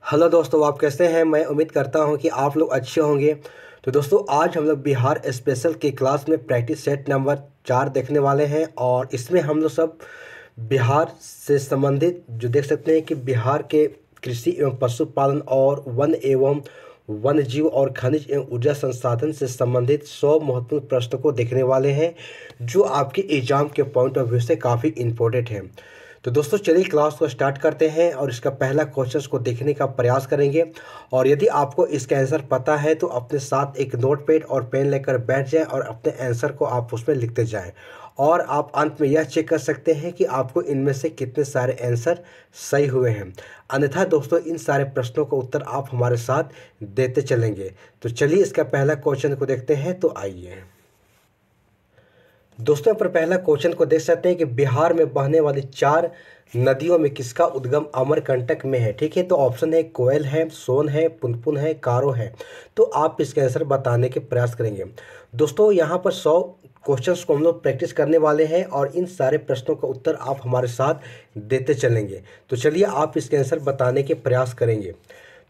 Hello दोस्तों, आप कैसे हैं। मैं उम्मीद करता हूं कि आप लोग अच्छे होंगे। तो दोस्तों, आज हम लोग बिहार स्पेशल के क्लास में प्रैक्टिस सेट नंबर 4 देखने वाले हैं और इसमें हम लोग सब बिहार से संबंधित जो देख सकते हैं कि बिहार के कृषि एवं पशुपालन और वन एवं वन्य जीव और खनिज एवं ऊर्जा संसाधन से संबंधित 100 महत्वपूर्ण प्रश्नों को देखने वाले हैं जो आपके एग्जाम के पॉइंट ऑफ व्यू से काफ़ी इम्पोर्टेंट हैं। तो दोस्तों, चलिए क्लास को स्टार्ट करते हैं और इसका पहला क्वेश्चन को देखने का प्रयास करेंगे। और यदि आपको इसका आंसर पता है तो अपने साथ एक नोटपैड और पेन लेकर बैठ जाएं और अपने आंसर को आप उसमें लिखते जाएं। और आप अंत में यह चेक कर सकते हैं कि आपको इनमें से कितने सारे आंसर सही हुए हैं। अन्यथा दोस्तों, इन सारे प्रश्नों का उत्तर आप हमारे साथ देते चलेंगे। तो चलिए इसका पहला क्वेश्चन को देखते हैं। तो आइए दोस्तों, पर पहला क्वेश्चन को देख सकते हैं कि बिहार में बहने वाली 4 नदियों में किसका उद्गम अमरकंटक में है। ठीक है, तो ऑप्शन है कोयल है, सोन है, पुनपुन है, कारो है। तो आप इसका आंसर बताने के प्रयास करेंगे। दोस्तों, यहाँ पर 100 क्वेश्चंस को हम लोग प्रैक्टिस करने वाले हैं और इन सारे प्रश्नों का उत्तर आप हमारे साथ देते चलेंगे। तो चलिए आप इसके आंसर बताने के प्रयास करेंगे।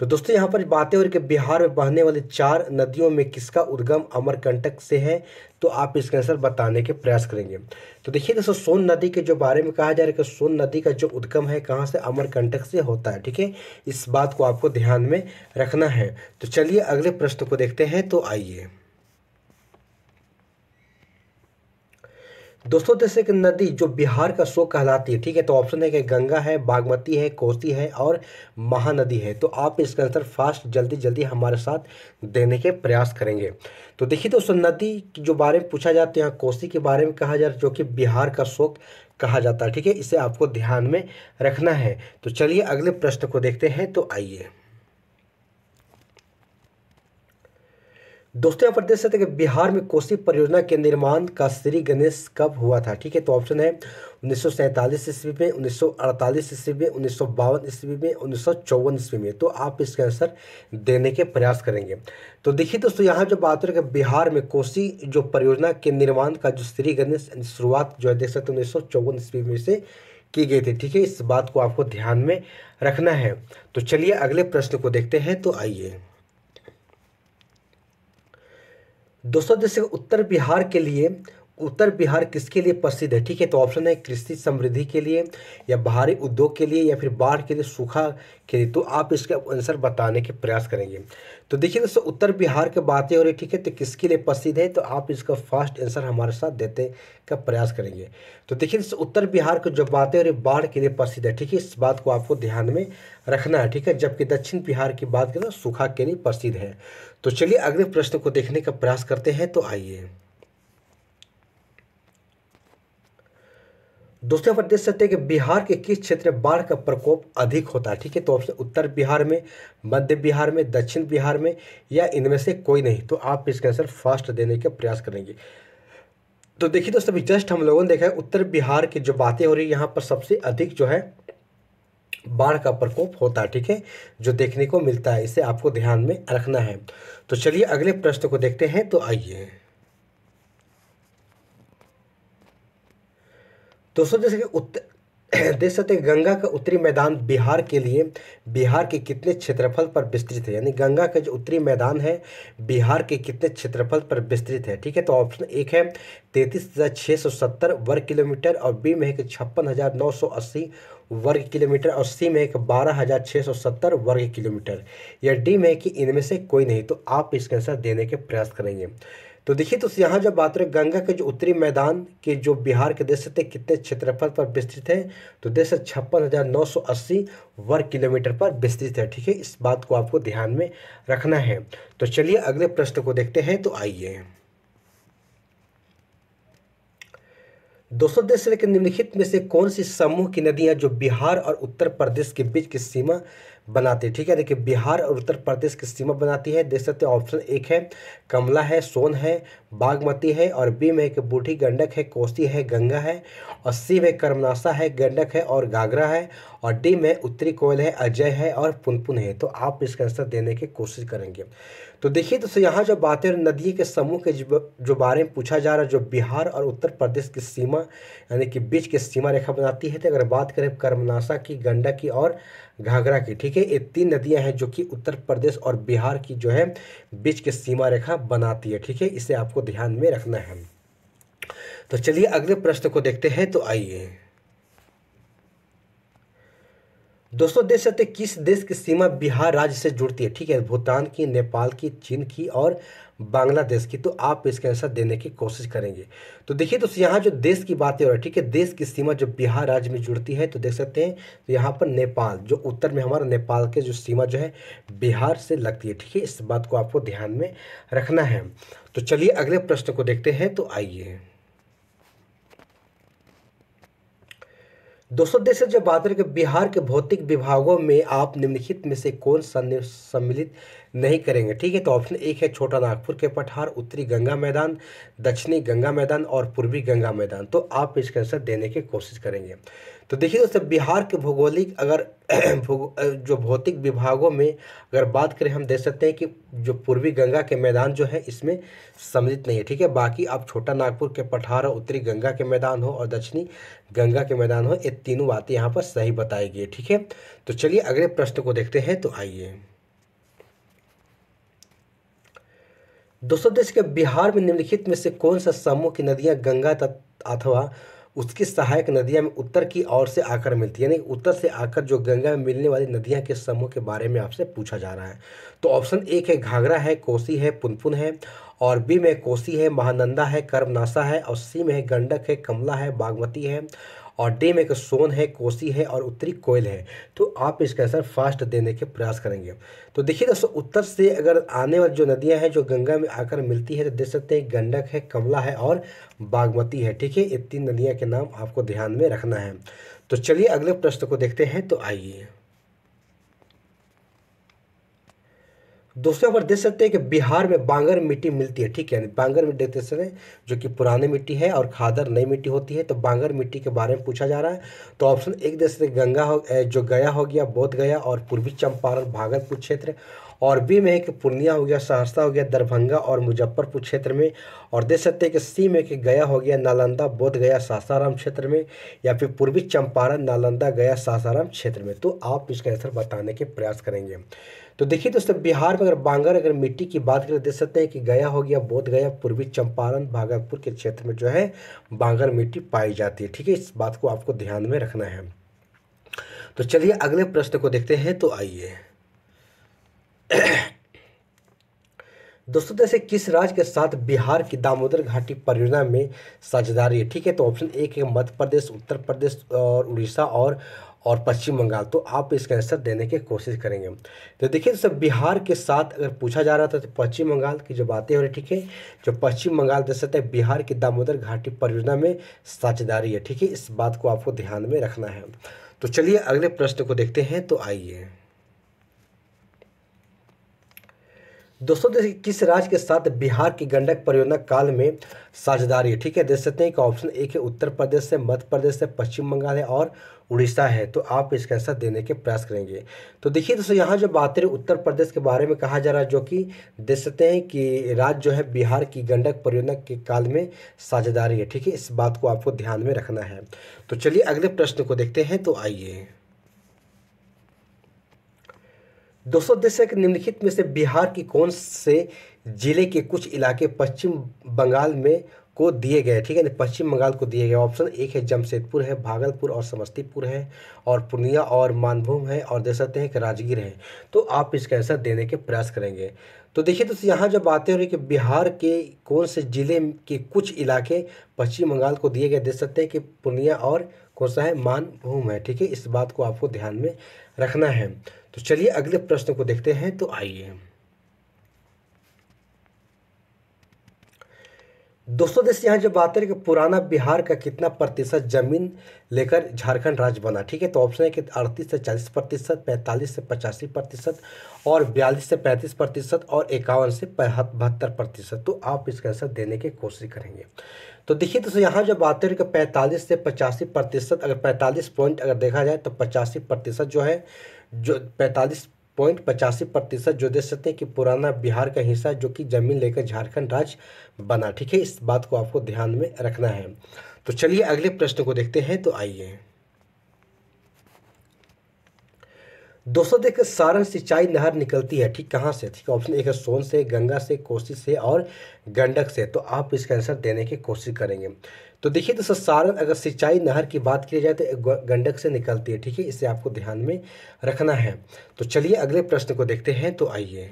तो दोस्तों, यहाँ पर बातें हो रही कि बिहार में बहने वाली 4 नदियों में किसका उद्गम अमरकंटक से है। तो आप इसका आंसर बताने के प्रयास करेंगे। तो देखिए दोस्तों, सोन नदी के जो बारे में कहा जा रहा है कि सोन नदी का जो उद्गम है कहाँ से, अमरकंटक से होता है। ठीक है, इस बात को आपको ध्यान में रखना है। तो चलिए अगले प्रश्न को देखते हैं। तो आइए दोस्तों, जैसे कि नदी जो बिहार का शोक कहलाती है। ठीक है, तो ऑप्शन है कि गंगा है, बागमती है, कोसी है और महानदी है। तो आप इसका आंसर फास्ट जल्दी जल्दी हमारे साथ देने के प्रयास करेंगे। तो देखिए दोस्तों, नदी की जो बारे में पूछा जाता है, यहाँ कोसी के बारे में कहा जा रहा है जो कि बिहार का शोक कहा जाता है। ठीक है, इसे आपको ध्यान में रखना है। तो चलिए अगले प्रश्न को देखते हैं। तो आइए दोस्तों, यहाँ पर देख सकते हैं कि बिहार में कोसी परियोजना के निर्माण का श्री गणेश कब हुआ था। ठीक है, तो ऑप्शन है 1947 ईस्वी में, 1948 ईस्वी में, 1952 ईस्वी में, 1954 ईस्वी में। तो आप इसका आंसर देने के प्रयास करेंगे। तो देखिए दोस्तों, यहाँ जो बात हो रही है कि बिहार में कोसी जो परियोजना के निर्माण का जो श्री गणेश शुरुआत जो है देख सकते हैं 1954 ईस्वी में से की गई थी। ठीक है, इस बात को आपको ध्यान में रखना है। तो चलिए अगले प्रश्न को देखते हैं। तो आइए दोस्तों, जैसे उत्तर बिहार किसके लिए प्रसिद्ध है। ठीक है, तो ऑप्शन है कृषि समृद्धि के लिए, या भारी उद्योग के लिए, या फिर बाढ़ के लिए, सूखा के लिए। तो आप इसका आंसर बताने के प्रयास करेंगे। तो देखिए दोस्तों, उत्तर बिहार की बातें हो रही। ठीक है, तो किसके लिए प्रसिद्ध है। तो आप इसका फास्ट आंसर हमारे साथ देते का प्रयास करेंगे। तो देखिए दोस्तों, उत्तर बिहार की जो बातें हो रही बाढ़ के लिए प्रसिद्ध है। ठीक है, इस बात को आपको ध्यान में रखना है। ठीक है, जबकि दक्षिण बिहार की बात करें तो सूखा के लिए प्रसिद्ध है। तो चलिए अगले प्रश्न को देखने का प्रयास करते हैं। तो आइए दोस्तों, यहाँ पर देख सकते हैं कि बिहार के किस क्षेत्र में बाढ़ का प्रकोप अधिक होता है। ठीक है, तो ऑप्शन उत्तर बिहार में, मध्य बिहार में, दक्षिण बिहार में, या इनमें से कोई नहीं। तो आप इसका आंसर फास्ट देने का प्रयास करेंगे। तो देखिए दोस्तों, अभी जस्ट हम लोगों ने देखा है उत्तर बिहार की जो बातें हो रही है यहाँ पर सबसे अधिक जो है बाढ़ का प्रकोप होता है। ठीक है, जो देखने को मिलता है, इसे आपको ध्यान में रखना है। तो चलिए अगले प्रश्न को देखते हैं। तो आइए दोस्तों, जैसे कि देख सकते हैं गंगा का उत्तरी मैदान बिहार के कितने क्षेत्रफल पर विस्तृत है। यानी गंगा का जो उत्तरी मैदान है बिहार के कितने क्षेत्रफल पर विस्तृत है। ठीक है, तो ऑप्शन एक है 33,670 वर्ग किलोमीटर, और बी में है कि 56,980 वर्ग किलोमीटर, और सी में है कि 12,670 वर्ग किलोमीटर, या डी में है कि इनमें से कोई नहीं। तो आप इसका आंसर देने के प्रयास करेंगे। तो देखिए तो यहाँ जब बात रहे गंगा के जो उत्तरी मैदान के जो बिहार के देश से कितने क्षेत्रफल पर विस्तृत है, तो देश 56,980 वर्ग किलोमीटर पर विस्तृत है। ठीक है, इस बात को आपको ध्यान में रखना है। तो चलिए अगले प्रश्न को देखते हैं। तो आइए दोस्तों, देश के निम्नलिखित में से कौन सी समूह की नदियां जो बिहार और उत्तर प्रदेश के बीच की सीमा बनाती है। ठीक है, देखिए बिहार और उत्तर प्रदेश की सीमा बनाती है। देख सकते हैं ऑप्शन एक है कमला है, सोन है, बागमती है, और बी में कि बूढ़ी गंडक है, कोसी है, गंगा है, और सी में कर्मनासा है, गंडक है और घाघरा है, और डी में उत्तरी कोयल है, अजय है और पुनपुन है। तो आप इसका आंसर देने की कोशिश करेंगे। तो देखिए दोस्तों, यहाँ जो बातें नदी के समूह के जो बारे में पूछा जा रहा है जो बिहार और उत्तर प्रदेश की सीमा यानी कि बीच की सीमा रेखा बनाती है। तो अगर बात करें कर्मनासा की, गंडक की और घाघरा की। ठीक है, ये 3 नदियां हैं जो कि उत्तर प्रदेश और बिहार की जो है बीच की सीमा रेखा बनाती है। ठीक है, इसे आपको ध्यान में रखना है। तो चलिए अगले प्रश्न को देखते हैं। तो आइए दोस्तों, देख सकते हैं किस देश की सीमा बिहार राज्य से जुड़ती है। ठीक है, भूटान की, नेपाल की, चीन की और बांग्लादेश की। तो आप इसका आंसर देने की कोशिश करेंगे। तो देखिए दोस्तों, यहाँ जो देश की बातें हो रही है, ठीक है, देश की सीमा जो बिहार राज्य में जुड़ती है, तो देख सकते हैं तो यहाँ पर नेपाल जो उत्तर में हमारा नेपाल के जो सीमा जो है बिहार से लगती है। ठीक है, इस बात को आपको ध्यान में रखना है। तो चलिए अगले प्रश्न को देखते हैं। तो आइए दोस्तों, देश से जब बात करें कि बिहार के भौतिक विभागों में आप निम्नलिखित में से कौन सा सम्मिलित नहीं करेंगे। ठीक है, तो ऑप्शन 1 है छोटा नागपुर के पठार, उत्तरी गंगा मैदान, दक्षिणी गंगा मैदान और पूर्वी गंगा मैदान। तो आप इसका आंसर देने की कोशिश करेंगे। तो देखिए दोस्तों, बिहार के भौगोलिक अगर जो भौतिक विभागों में अगर बात करें, हम देख सकते हैं कि जो पूर्वी गंगा के मैदान जो है इसमें सम्मिलित नहीं है। ठीक है, बाकी आप छोटा नागपुर के पठार हो, उत्तरी गंगा के मैदान हो और दक्षिणी गंगा के मैदान हो, ये तीनों बातें यहाँ पर सही बताई गई है। ठीक है, तो चलिए अगले प्रश्न को देखते हैं। तो आइए दोस्तों, देश के बिहार में निम्नलिखित में से कौन सा समूह की नदियां गंगा अथवा उसकी सहायक नदियां में उत्तर की ओर से आकर मिलती है, यानी उत्तर से आकर जो गंगा में मिलने वाली नदियां के समूह के बारे में आपसे पूछा जा रहा है। तो ऑप्शन 1 है घाघरा है, कोसी है, पुनपुन है, और बी में कोसी है, महानंदा है, कर्मनाशा है, और सी में है गंडक है, कमला है, बागमती है, और डी में सोन है, कोसी है और उत्तरी कोयल है। तो आप इसका आंसर फास्ट देने के प्रयास करेंगे। तो देखिए दोस्तों, उत्तर से अगर आने वाली जो नदियां हैं जो गंगा में आकर मिलती है, तो देख सकते हैं गंडक है, कमला है और बागमती है। ठीक है, ये 3 नदियां के नाम आपको ध्यान में रखना है। तो चलिए अगले प्रश्न को देखते हैं। तो आइए दोस्तों, यहाँ पर देख सकते हैं कि बिहार में बांगर मिट्टी मिलती है। ठीक है, बांगर मिट्टी देखते समय जो कि पुरानी मिट्टी है और खादर नई मिट्टी होती है। तो बांगर मिट्टी के बारे में पूछा जा रहा है। तो ऑप्शन 1 देख सकते गंगा हो जो गया हो गया, बोध गया और पूर्वी चंपारण भागलपुर क्षेत्र, और बी में है कि पूर्णिया हो गया, सहरसा हो गया, दरभंगा और मुजफ्फरपुर क्षेत्र में, और देख सकते हैं कि सी में कि गया हो गया, नालंदा, बोध गया, सासाराम क्षेत्र में, या फिर पूर्वी चंपारण, नालंदा, गया, सासाराम क्षेत्र में। तो आप इसका आंसर बताने के प्रयास करेंगे। तो देखिए दोस्तों, बिहार में अगर मिट्टी की बात करें, देख सकते हैं कि गया हो गया, बोध गया, पूर्वी चंपारण, भागलपुर के क्षेत्र में जो है बांगर मिट्टी पाई जाती है। ठीक है, इस बात को आपको ध्यान में रखना है। तो चलिए अगले प्रश्न को देखते हैं। तो आइए दोस्तों, जैसे किस राज्य के साथ बिहार की दामोदर घाटी परियोजना में साझेदारी है। ठीक है, तो ऑप्शन 1 है मध्य प्रदेश, उत्तर प्रदेश और उड़ीसा और पश्चिम बंगाल। तो आप इसका आंसर देने की कोशिश करेंगे। तो देखिए सब बिहार के साथ अगर पूछा जा रहा था तो पश्चिम बंगाल की जो बातें हो रही। ठीक है, जो पश्चिम बंगाल देख सकते हैं बिहार की दामोदर घाटी परियोजना में साझेदारी है। ठीक है, इस बात को आपको ध्यान में रखना है। तो चलिए अगले प्रश्न को देखते हैं। तो आइए दोस्तों, देखिए किस राज्य के साथ बिहार की गंडक परियोजना काल में साझेदारी है। ठीक है, देख सकते हैं कि ऑप्शन 1 है उत्तर प्रदेश से, मध्य प्रदेश से, पश्चिम बंगाल है और उड़ीसा है। तो आप इसका आंसर देने के प्रयास करेंगे। तो देखिए दोस्तों, यहाँ जो बात है उत्तर प्रदेश के बारे में कहा जा रहा है, जो कि देख सकते हैं कि राज्य जो है बिहार की गंडक परियोजना के काल में साझेदारी है। ठीक है, इस बात को आपको ध्यान में रखना है। तो चलिए अगले प्रश्न को देखते हैं। तो आइए दोस्तों, देश के निम्नलिखित में से बिहार की कौन से जिले के कुछ इलाके पश्चिम बंगाल में को दिए गए। ठीक है, पश्चिम बंगाल को दिए गए। ऑप्शन 1 है जमशेदपुर है, भागलपुर और समस्तीपुर है, और पूर्णिया और मानभूम है, और देख सकते हैं कि राजगीर है। तो आप इसका आंसर देने के प्रयास करेंगे। तो देखिए दोस्तों, यहाँ जो बातें हो रही कि बिहार के कौन से जिले के कुछ इलाके पश्चिम बंगाल को दिए गए, देख सकते हैं कि पूर्णिया और कौन सा है, मानभूम है। ठीक है, इस बात को आपको ध्यान में रखना है। तो चलिए अगले प्रश्न को देखते हैं। तो आइए दोस्तों, जैसे यहाँ जब बात है कि पुराना बिहार का कितना प्रतिशत जमीन लेकर झारखंड राज्य बना। ठीक है, तो ऑप्शन है कि 38 से 40%, 45 से 85% और 42 से 35% और 51 से 72%। तो आप इसका आंसर देने की कोशिश करेंगे। तो देखिए दोस्तों, यहाँ जब बात है कि 45 से 85%, अगर 45 पॉइंट अगर देखा जाए तो 85% जो है, जो 45.85% जो देख सकते हैं कि पुराना बिहार का हिस्सा जो कि जमीन लेकर झारखंड राज्य बना। ठीक है, इस बात को आपको ध्यान में रखना है। तो चलिए अगले प्रश्न को देखते हैं। तो आइए दोस्तों देखिए, सारण सिंचाई नहर निकलती है ठीक कहाँ से? ठीक है, ऑप्शन एक है सोन से, गंगा से, कोसी से और गंडक से। तो आप इसका आंसर देने की कोशिश करेंगे। तो देखिए दोस्तों, सारण अगर सिंचाई नहर की बात की जाए तो गंडक से निकलती है। ठीक है, इसे आपको ध्यान में रखना है। तो चलिए अगले प्रश्न को देखते हैं। तो आइए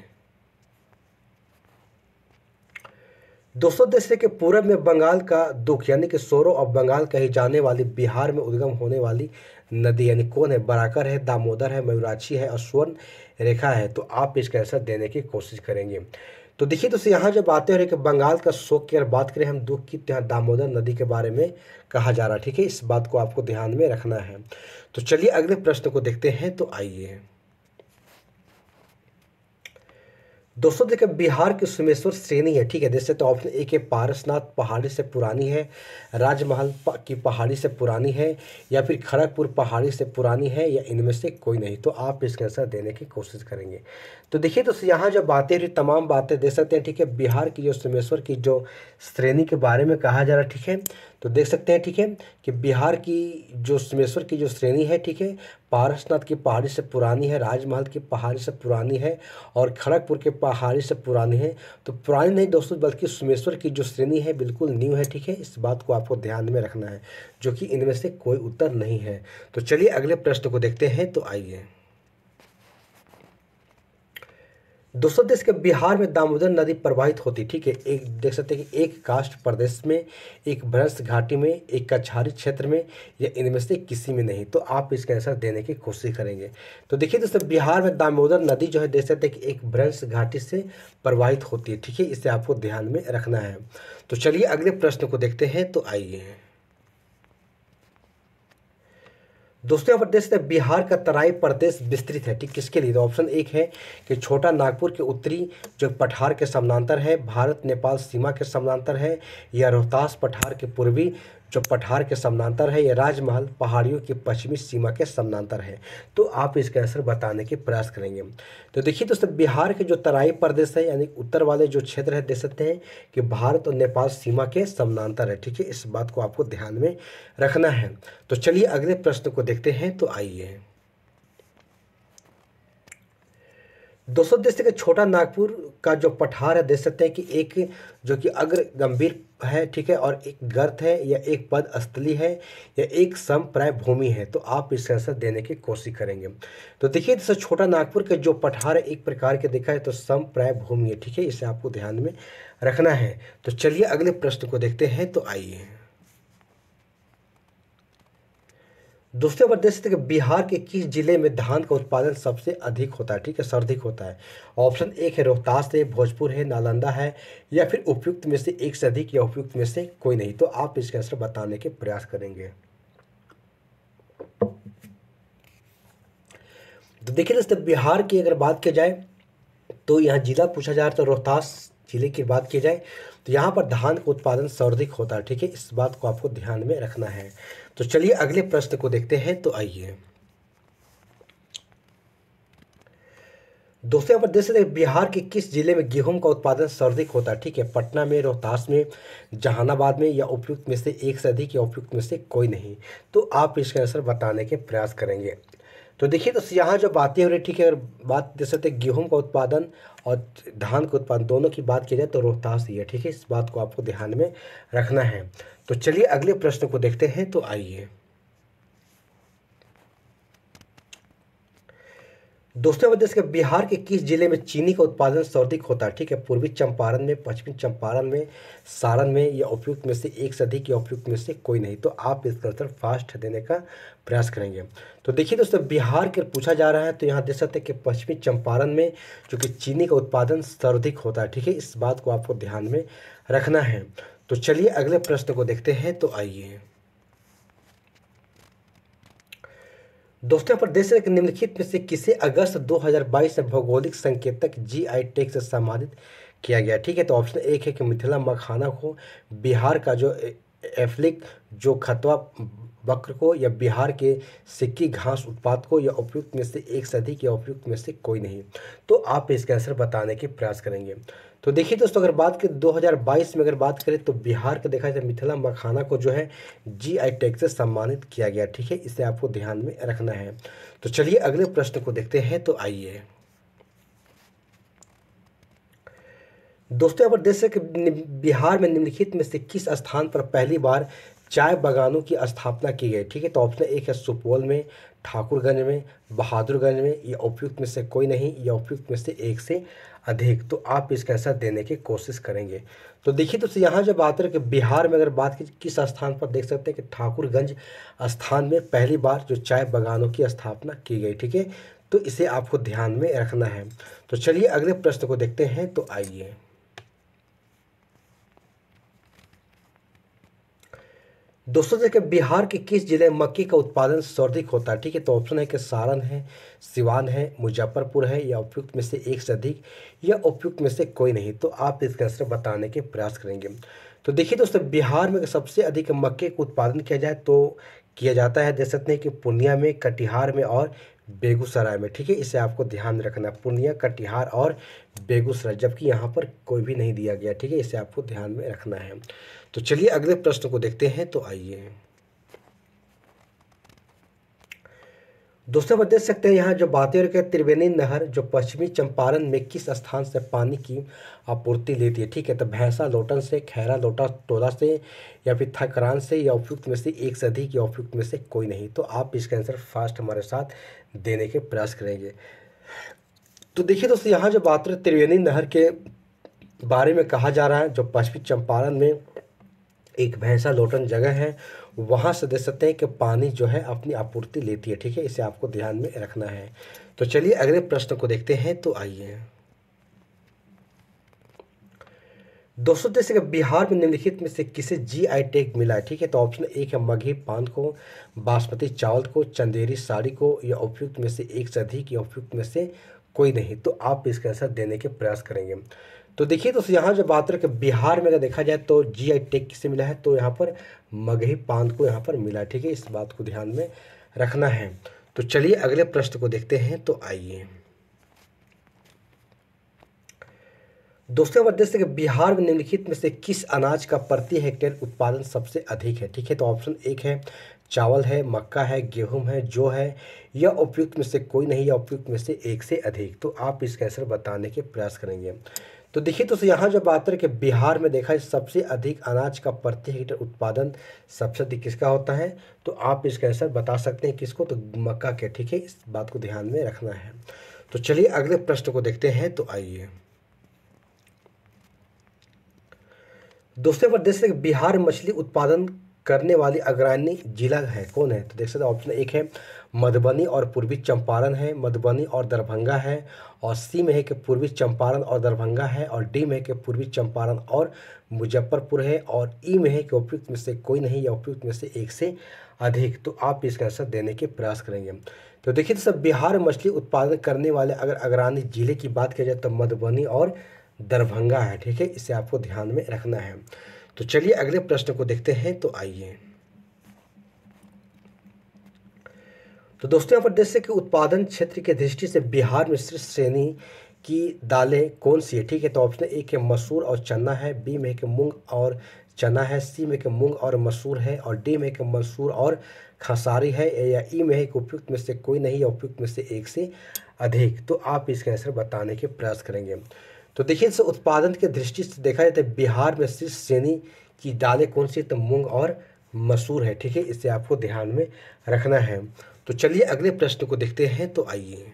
दोस्तों, देश के पूरब में बंगाल का दुख यानी कि सोरो ऑफ बंगाल कही जाने वाली बिहार में उद्गम होने वाली नदी यानी कौन है? बराकर है, दामोदर है, मयूराक्षी है और स्वर्ण रेखा है। तो आप इसका आंसर देने की कोशिश करेंगे। तो देखिए दोस्तों, यहाँ जब बातें हो रही कि बंगाल का शोक की अगर बात करें हम दुख की, तो यहाँ दामोदर नदी के बारे में कहा जा रहा है। ठीक है, इस बात को आपको ध्यान में रखना है। तो चलिए अगले प्रश्न को देखते हैं। तो आइए दोस्तों देखिए, बिहार की सुमेश्वर श्रेणी है। ठीक है, जैसे तो ऑप्शन एक है पारसनाथ पहाड़ी से पुरानी है, राजमहल की पहाड़ी से पुरानी है, या फिर खड़गपुर पहाड़ी से पुरानी है, या इनमें से कोई नहीं। तो आप इसका आंसर देने की कोशिश करेंगे। तो देखिए दोस्तों, यहाँ जो बातें रही तमाम बातें दे सकते हैं। ठीक है, बिहार की जो सुमेश्वर की जो श्रेणी के बारे में कहा जा रहा है। ठीक है, तो देख सकते हैं। ठीक है, कि बिहार की जो सुमेश्वर की जो श्रेणी है, ठीक है, पारसनाथ की पहाड़ी से पुरानी है, राजमहल की पहाड़ी से पुरानी है और खड़गपुर के पहाड़ी से पुरानी है। तो पुरानी नहीं दोस्तों, बल्कि सुमेश्वर की जो श्रेणी है बिल्कुल न्यू है। ठीक है, इस बात को आपको ध्यान में रखना है, जो कि इनमें से कोई उत्तर नहीं है। तो चलिए अगले प्रश्न को देखते हैं। तो आइए दोस्तों, देश के बिहार में दामोदर नदी प्रवाहित होती। ठीक है, एक देख सकते हैं कि एक कास्ट प्रदेश में, एक भ्रंश घाटी में, एक कछारी क्षेत्र में, या इनमें से किसी में नहीं। तो आप इसका आंसर देने की कोशिश करेंगे। तो देखिए दोस्तों, बिहार में दामोदर नदी जो है देख सकते हैं कि एक भ्रंश घाटी से प्रवाहित होती है। ठीक है, इसे आपको ध्यान में रखना है। तो चलिए अगले प्रश्न को देखते हैं। तो आइए दोस्तों, यहाँ पर देख सकते हैं बिहार का तराई प्रदेश विस्तृत है। ठीक, किसके लिए? तो ऑप्शन एक है कि छोटा नागपुर के उत्तरी जो पठार के समानांतर है, भारत नेपाल सीमा के समानांतर है, या रोहतास पठार के पूर्वी जो पठार के समानांतर है, या राजमहल पहाड़ियों की पश्चिमी सीमा के समानांतर है। तो आप इसका आंसर बताने के प्रयास करेंगे। तो देखिए दोस्तों, बिहार के जो तराई प्रदेश है यानी उत्तर वाले जो क्षेत्र है देख सकते हैं कि भारत और नेपाल सीमा के समानांतर है। ठीक है, इस बात को आपको ध्यान में रखना है। तो चलिए अगले प्रश्न को देखते हैं। तो आइए दोस्तों, देख सकते हैं छोटा नागपुर का जो पठार है देख सकते हैं कि एक जो कि अग्र गंभीर है। ठीक है, और एक गर्त है, या एक पद स्थली है, या एक समप्राय भूमि है। तो आप इसका आंसर देने की कोशिश करेंगे। तो देखिए दोस्तों, छोटा नागपुर के जो पठार है एक प्रकार के देखा है तो समप्राय भूमि है। ठीक है, इसे आपको ध्यान में रखना है। तो चलिए अगले प्रश्न को देखते हैं। तो आइए दोस्तों, अगर देख सकते हैं कि बिहार के किस जिले में धान का उत्पादन सबसे अधिक होता है? ठीक है, सर्वाधिक होता है। ऑप्शन एक है रोहतास है, भोजपुर है, नालंदा है, या फिर उपयुक्त में से एक से अधिक, या उपयुक्त में से कोई नहीं। तो आप इसका आंसर बताने के प्रयास करेंगे। तो देखिए दोस्तों, बिहार की अगर बात की जाए तो यहाँ जिला पूछा जा रहा है, तो रोहतास जिले की बात की जाए तो यहाँ पर धान का उत्पादन सर्वाधिक होता है। ठीक है, इस बात को आपको ध्यान में रखना है। तो चलिए अगले प्रश्न को देखते हैं। तो आइए दोस्तों, यहाँ पर देख सकते हैं बिहार के किस जिले में गेहूं का उत्पादन सर्वाधिक होता है? ठीक है, पटना में, रोहतास में, जहानाबाद में, या उपयुक्त में से एक से अधिक, या उपयुक्त में से कोई नहीं। तो आप इसका आंसर बताने के प्रयास करेंगे। तो देखिए तो यहाँ जो बातें हो रही, ठीक है, अगर बात देख सकते हैं गेहूं का उत्पादन और धान का उत्पादन दोनों की बात की जाए तो रोहतास ही है। ठीक है, इस बात को आपको ध्यान में रखना है। तो चलिए अगले प्रश्न को देखते हैं। तो आइए दोस्तों, मध्य प्रदेश के बिहार के किस जिले में चीनी का उत्पादन सर्वाधिक होता है? ठीक है, पूर्वी चंपारण में, पश्चिमी चंपारण में, सारण में, या उपयुक्त में से एक से अधिक, या उपयुक्त में से कोई नहीं। तो आप इसका उत्तर फास्ट देने का प्रयास करेंगे। तो देखिए दोस्तों, बिहार के पूछा जा रहा है तो यहाँ देख सकते हैं कि पश्चिमी चंपारण में जो कि चीनी का उत्पादन सर्वाधिक होता है। ठीक है, इस बात को आपको ध्यान में रखना है। तो चलिए अगले प्रश्न को देखते हैं। तो आइए दोस्तों, यहाँ पर देश के निम्नलिखित में से किसे अगस्त 2022 में भौगोलिक संकेतक जीआई टैग से सम्मानित किया गया? ठीक है, तो ऑप्शन एक है कि मिथिला मखाना को बिहार का जो एफ्लिक जो खतवा वक्र को या बिहार के सिक्की घास उत्पाद को या उपयुक्त में से एक से अधिक या उपयुक्त में से कोई नहीं। तो आप इसका आंसर बताने के प्रयास करेंगे। तो देखिए दोस्तों, अगर बात करें 2022 में अगर बात करें तो बिहार का देखा जाए मिथिला मखाना को जो है जीआई टैग से सम्मानित किया गया। ठीक है, इसे आपको ध्यान में रखना है। तो चलिए अगले प्रश्न को देखते हैं। तो आइए दोस्तों, यहाँ पर देख सकते बिहार में निम्नलिखित में से किस स्थान पर पहली बार चाय बागानों की स्थापना की गई। ठीक है, तो ऑप्शन एक है सुपौल में, ठाकुरगंज में, बहादुरगंज में, या उपयुक्त में से कोई नहीं, या उपयुक्त में से एक से अधिक। तो आप इसका आंसर देने की कोशिश करेंगे। तो देखिए दोस्तों, यहाँ जब बात है कि बिहार में अगर बात की किस स्थान पर, देख सकते हैं कि ठाकुरगंज स्थान में पहली बार जो चाय बागानों की स्थापना की गई। ठीक है, तो इसे आपको ध्यान में रखना है। तो चलिए अगले प्रश्न को देखते हैं। तो आइए दोस्तों, देखिए बिहार के किस जिले में मक्के का उत्पादन सर्वाधिक होता है। ठीक है, तो ऑप्शन है कि सारण है, सिवान है, मुजफ्फरपुर है, या उपयुक्त में से एक से अधिक, या उपयुक्त में से कोई नहीं। तो आप इसका आंसर बताने के प्रयास करेंगे। तो देखिए दोस्तों, बिहार में सबसे अधिक मक्के का उत्पादन किया जाए तो किया जाता है, देख सकते हैं कि पूर्णिया में, कटिहार में और बेगूसराय में। ठीक है, इसे आपको ध्यान में रखना है, पूर्णिया, कटिहार और बेगूसराय, जबकि यहाँ पर कोई भी नहीं दिया गया। ठीक है, इसे आपको ध्यान में रखना है। तो चलिए अगले प्रश्न को देखते हैं। तो आइए दोस्तों, आप देख सकते हैं यहाँ जो बातें हो रही है, त्रिवेणी नहर जो पश्चिमी चंपारण में किस स्थान से पानी की आपूर्ति लेती है। ठीक है, तो भैंसा लोटन से, खैरा लोटा टोला से, या फिर थकरान से, या उपयुक्त में से एक से अधिक, या उपयुक्त में से कोई नहीं। तो आप इसका आंसर फास्ट हमारे साथ देने के प्रयास करेंगे। तो देखिए दोस्तों, यहाँ जो बात है त्रिवेणी नहर के बारे में कहा जा रहा है, जो पश्चिमी चंपारण में एक भैंसा लोटन जगह है, वहाँ से देख सकते हैं कि पानी जो है अपनी आपूर्ति लेती है। ठीक है, इसे आपको ध्यान में रखना है। तो चलिए अगले प्रश्न को देखते हैं। तो आइए दोस्तों, जैसे कि बिहार में निम्नलिखित में से किसे जीआई टैग मिला है। ठीक है, तो ऑप्शन एक है मगही पान को, बासमती चावल को, चंदेरी साड़ी को, या उपयुक्त में से एक से अधिक, या उपयुक्त में से कोई नहीं। तो आप इसका आंसर देने के प्रयास करेंगे। तो देखिए दोस्तों, यहाँ जो बात है कि बिहार में अगर देखा जाए तो जीआई टैग किसे मिला है, तो यहाँ पर मगही पान को यहाँ पर मिला। ठीक है, इस बात को ध्यान में रखना है। तो चलिए अगले प्रश्न को देखते हैं। तो आइए दोस्तों, अब देख सकते हैं कि बिहार में निम्नलिखित में से किस अनाज का प्रति हेक्टेयर उत्पादन सबसे अधिक है। ठीक है, तो ऑप्शन एक है चावल है, मक्का है, गेहूं है, जौ है, या उपयुक्त में से कोई नहीं, या उपयुक्त में से एक से अधिक। तो आप इसका आंसर बताने के प्रयास करेंगे। तो देखिए दोस्तों, यहाँ जो बात है कि बिहार में देखा है सबसे अधिक अनाज का प्रति हेक्टेयर उत्पादन सबसे अधिक किसका होता है। तो आप इसका आंसर बता सकते हैं किसको, तो मक्का के। ठीक है, इस बात को ध्यान में रखना है। तो चलिए अगले प्रश्न को देखते हैं। तो आइए दोस्तों, पर देख सकते बिहार मछली उत्पादन करने वाली अग्रणी जिला है कौन है। तो देख सकते ऑप्शन एक है मधुबनी और पूर्वी चंपारण है, मधुबनी और दरभंगा है, और सी में है कि पूर्वी चंपारण और दरभंगा है, और डी में है कि पूर्वी चंपारण और मुजफ्फरपुर है, और ई में है कि उपयुक्त में से कोई नहीं, या उपयुक्त में से एक से अधिक। तो आप इसका आंसर देने के प्रयास करेंगे। तो देखिए सब बिहार मछली उत्पादन करने वाले अगर अग्रणी जिले की बात की जाए तो मधुबनी और दरभंगा है। ठीक है, इसे आपको ध्यान में रखना है। तो चलिए अगले प्रश्न को देखते हैं। तो आइए तो दोस्तों, यहाँ पर देश के उत्पादन क्षेत्र की दृष्टि से बिहार में शीर्ष श्रेणी की दालें कौन सी है। ठीक है, तो ऑप्शन एक है मसूर और चना है, बी में कि मूंग और चना है, सी में कि मूंग और मसूर है, और डी में कि मसूर और खसारी है, या ई में है कि उपयुक्त में से कोई नहीं, या उपयुक्त में से एक से अधिक। तो आप इसका आंसर बताने के प्रयास करेंगे। तो देखिए इस उत्पादन की दृष्टि से देखा जाए तो बिहार में शीर्ष श्रेणी की दालें कौन सी, तो मूंग और मसूर है। ठीक है, इसे आपको ध्यान में रखना है। तो चलिए अगले प्रश्न को देखते हैं। तो आइए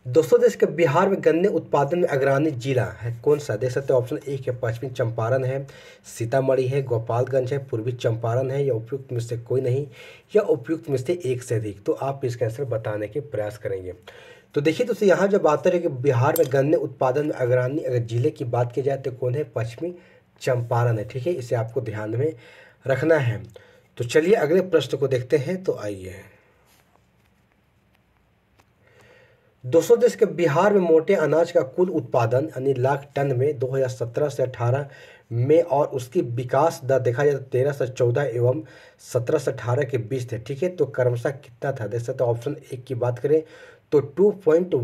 दोस्तों, देश के बिहार में गन्ने उत्पादन में अग्रणी जिला है कौन सा। देख सकते हैं ऑप्शन एक है पश्चिमी चंपारण है, सीतामढ़ी है, गोपालगंज है, पूर्वी चंपारण है, या उपयुक्त में से कोई नहीं, या उपयुक्त में से एक से अधिक। तो आप इसका आंसर बताने के प्रयास करेंगे। तो देखिए दोस्तों, यहाँ जब बात है कि बिहार में गन्ने उत्पादन में अग्रणी अगर जिले की बात की जाए तो कौन है, पश्चिमी चंपारण है। ठीक है, इसे आपको ध्यान में रखना है। तो चलिए अगले प्रश्न को देखते हैं। तो आइए दोस्तों, देश के बिहार में मोटे अनाज का कुल उत्पादन यानी लाख टन में 2017 से 18 में और उसकी विकास दर देखा जाए तो 13 से 14 एवं 17 से 18 के बीच थे। ठीक है, तो क्रमशः कितना था देख सकते हो। ऑप्शन एक की बात करें तो 2 पॉइंट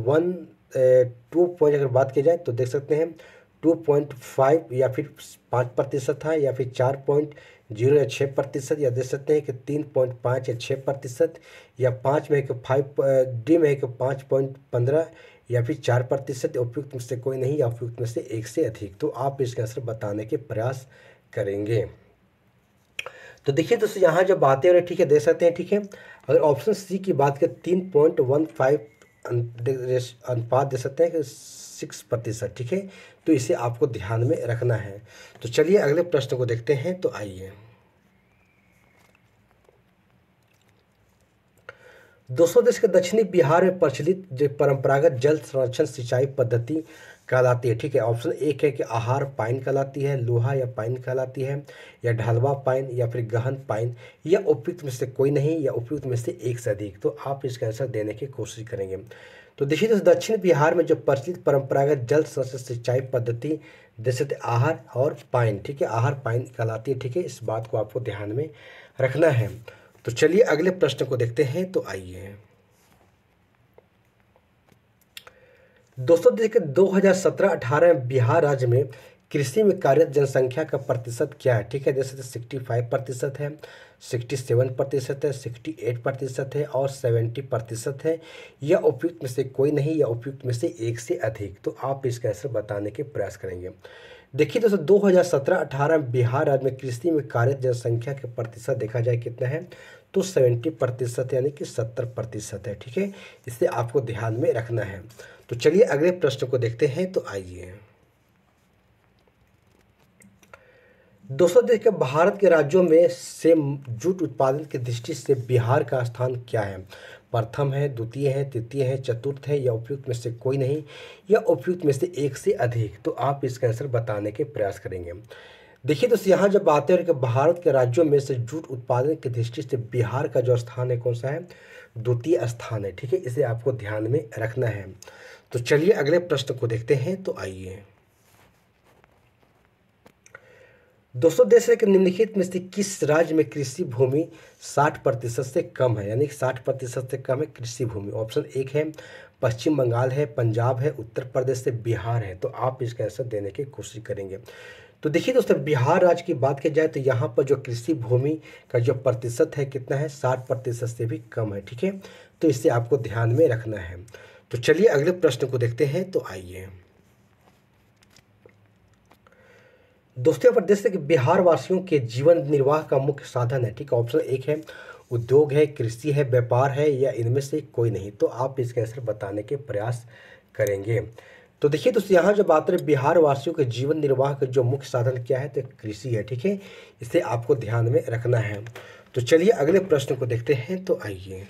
अगर बात की जाए तो देख सकते हैं 2.5 या फिर 5% था, या फिर 4.0 या 6%, या देख सकते हैं कि 3.5 या 6%, या 5 में है कि 5 डी में है कि 5.15, या फिर 4%। उपयुक्त में से कोई नहीं या उपयुक्त में से एक से अधिक। तो आप इसका आंसर बताने के प्रयास करेंगे। तो देखिए दोस्तों यहाँ जब बातें हो रही, ठीक है, देख सकते हैं। ठीक है, अगर ऑप्शन सी की बात करें 3.15 अनुपात दे सकते हैं कि 6%। ठीक है, तो इसे आपको ध्यान में रखना है। तो चलिए अगले प्रश्न को देखते हैं। तो आइए दोस्तों, देश के दक्षिणी बिहार में प्रचलित जो परंपरागत जल संरक्षण सिंचाई पद्धति कहलाती है। ठीक है, ऑप्शन एक है कि आहार पाइन कहलाती है, लोहा या पाइन कहलाती है, या ढलवा पाइन, या फिर गहन पाइन, या उपयुक्त में से कोई नहीं या उपयुक्त में से एक से अधिक। तो आप इसका आंसर देने की कोशिश करेंगे। तो देखिए दोस्तों, दक्षिण बिहार में जो प्रचलित परंपरागत जल संरक्षण सिंचाई पद्धति जैसे आहार और पाइन, ठीक है, आहार पाइन कहलाती है। ठीक है, इस बात को आपको ध्यान में रखना है। तो चलिए अगले प्रश्न को देखते हैं। तो आइए दोस्तों, देखिए 2017-18 बिहार राज्य में कृषि में कार्यरत जनसंख्या का प्रतिशत क्या है। ठीक है, जैसे 65% है, 67% है, 68% है और 70% है, या उपयुक्त में से कोई नहीं या उपयुक्त में से एक से अधिक। तो आप इसका आंसर बताने के प्रयास करेंगे। देखिए दोस्तों, 2017-18 बिहार राज्य में कृषि में कार्यरत जनसंख्या के प्रतिशत देखा जाए कितना है तो 70% यानी कि 70% है। ठीक है, इसे आपको ध्यान में रखना है। तो चलिए अगले प्रश्न को देखते हैं। तो आइए दोस्तों, देखिए भारत के राज्यों में से जूट उत्पादन की दृष्टि से बिहार का स्थान क्या है। प्रथम है, द्वितीय है, तृतीय है, चतुर्थ है, या उपयुक्त में से कोई नहीं या उपयुक्त में से एक से अधिक। तो आप इसका आंसर बताने के प्रयास करेंगे। देखिए दोस्तों, यहाँ जब बातें हो कि भारत के राज्यों में से जूट उत्पादन की दृष्टि से बिहार का जो स्थान है कौन सा है, द्वितीय स्थान है। ठीक है, इसे आपको ध्यान में रखना है। तो चलिए अगले प्रश्न को देखते हैं। तो आइए दोस्तों, देश के निम्नलिखित में से किस राज्य में कृषि भूमि 60% से कम है, यानी 60% से कम है कृषि भूमि। ऑप्शन एक है पश्चिम बंगाल है, पंजाब है, उत्तर प्रदेश है, बिहार है। तो आप इसका आंसर देने की कोशिश करेंगे। तो देखिए दोस्तों, बिहार राज्य की बात की जाए तो यहाँ पर जो कृषि भूमि का जो प्रतिशत है कितना है, 60% से भी कम है। ठीक है, तो इसे आपको ध्यान में रखना है। तो चलिए अगले प्रश्न को देखते हैं। तो आइए दोस्तों, प्रदेश के बिहार वासियों के जीवन निर्वाह का मुख्य साधन है। ठीक है, ऑप्शन एक है उद्योग है, कृषि है, व्यापार है, या इनमें से कोई नहीं। तो आप इसका आंसर बताने के प्रयास करेंगे। तो देखिए दोस्तों, यहाँ जब बात करें बिहार वासियों के जीवन निर्वाह का जो मुख्य साधन क्या है तो कृषि है। ठीक है, इसे आपको ध्यान में रखना है। तो चलिए अगले प्रश्न को देखते हैं। तो आइए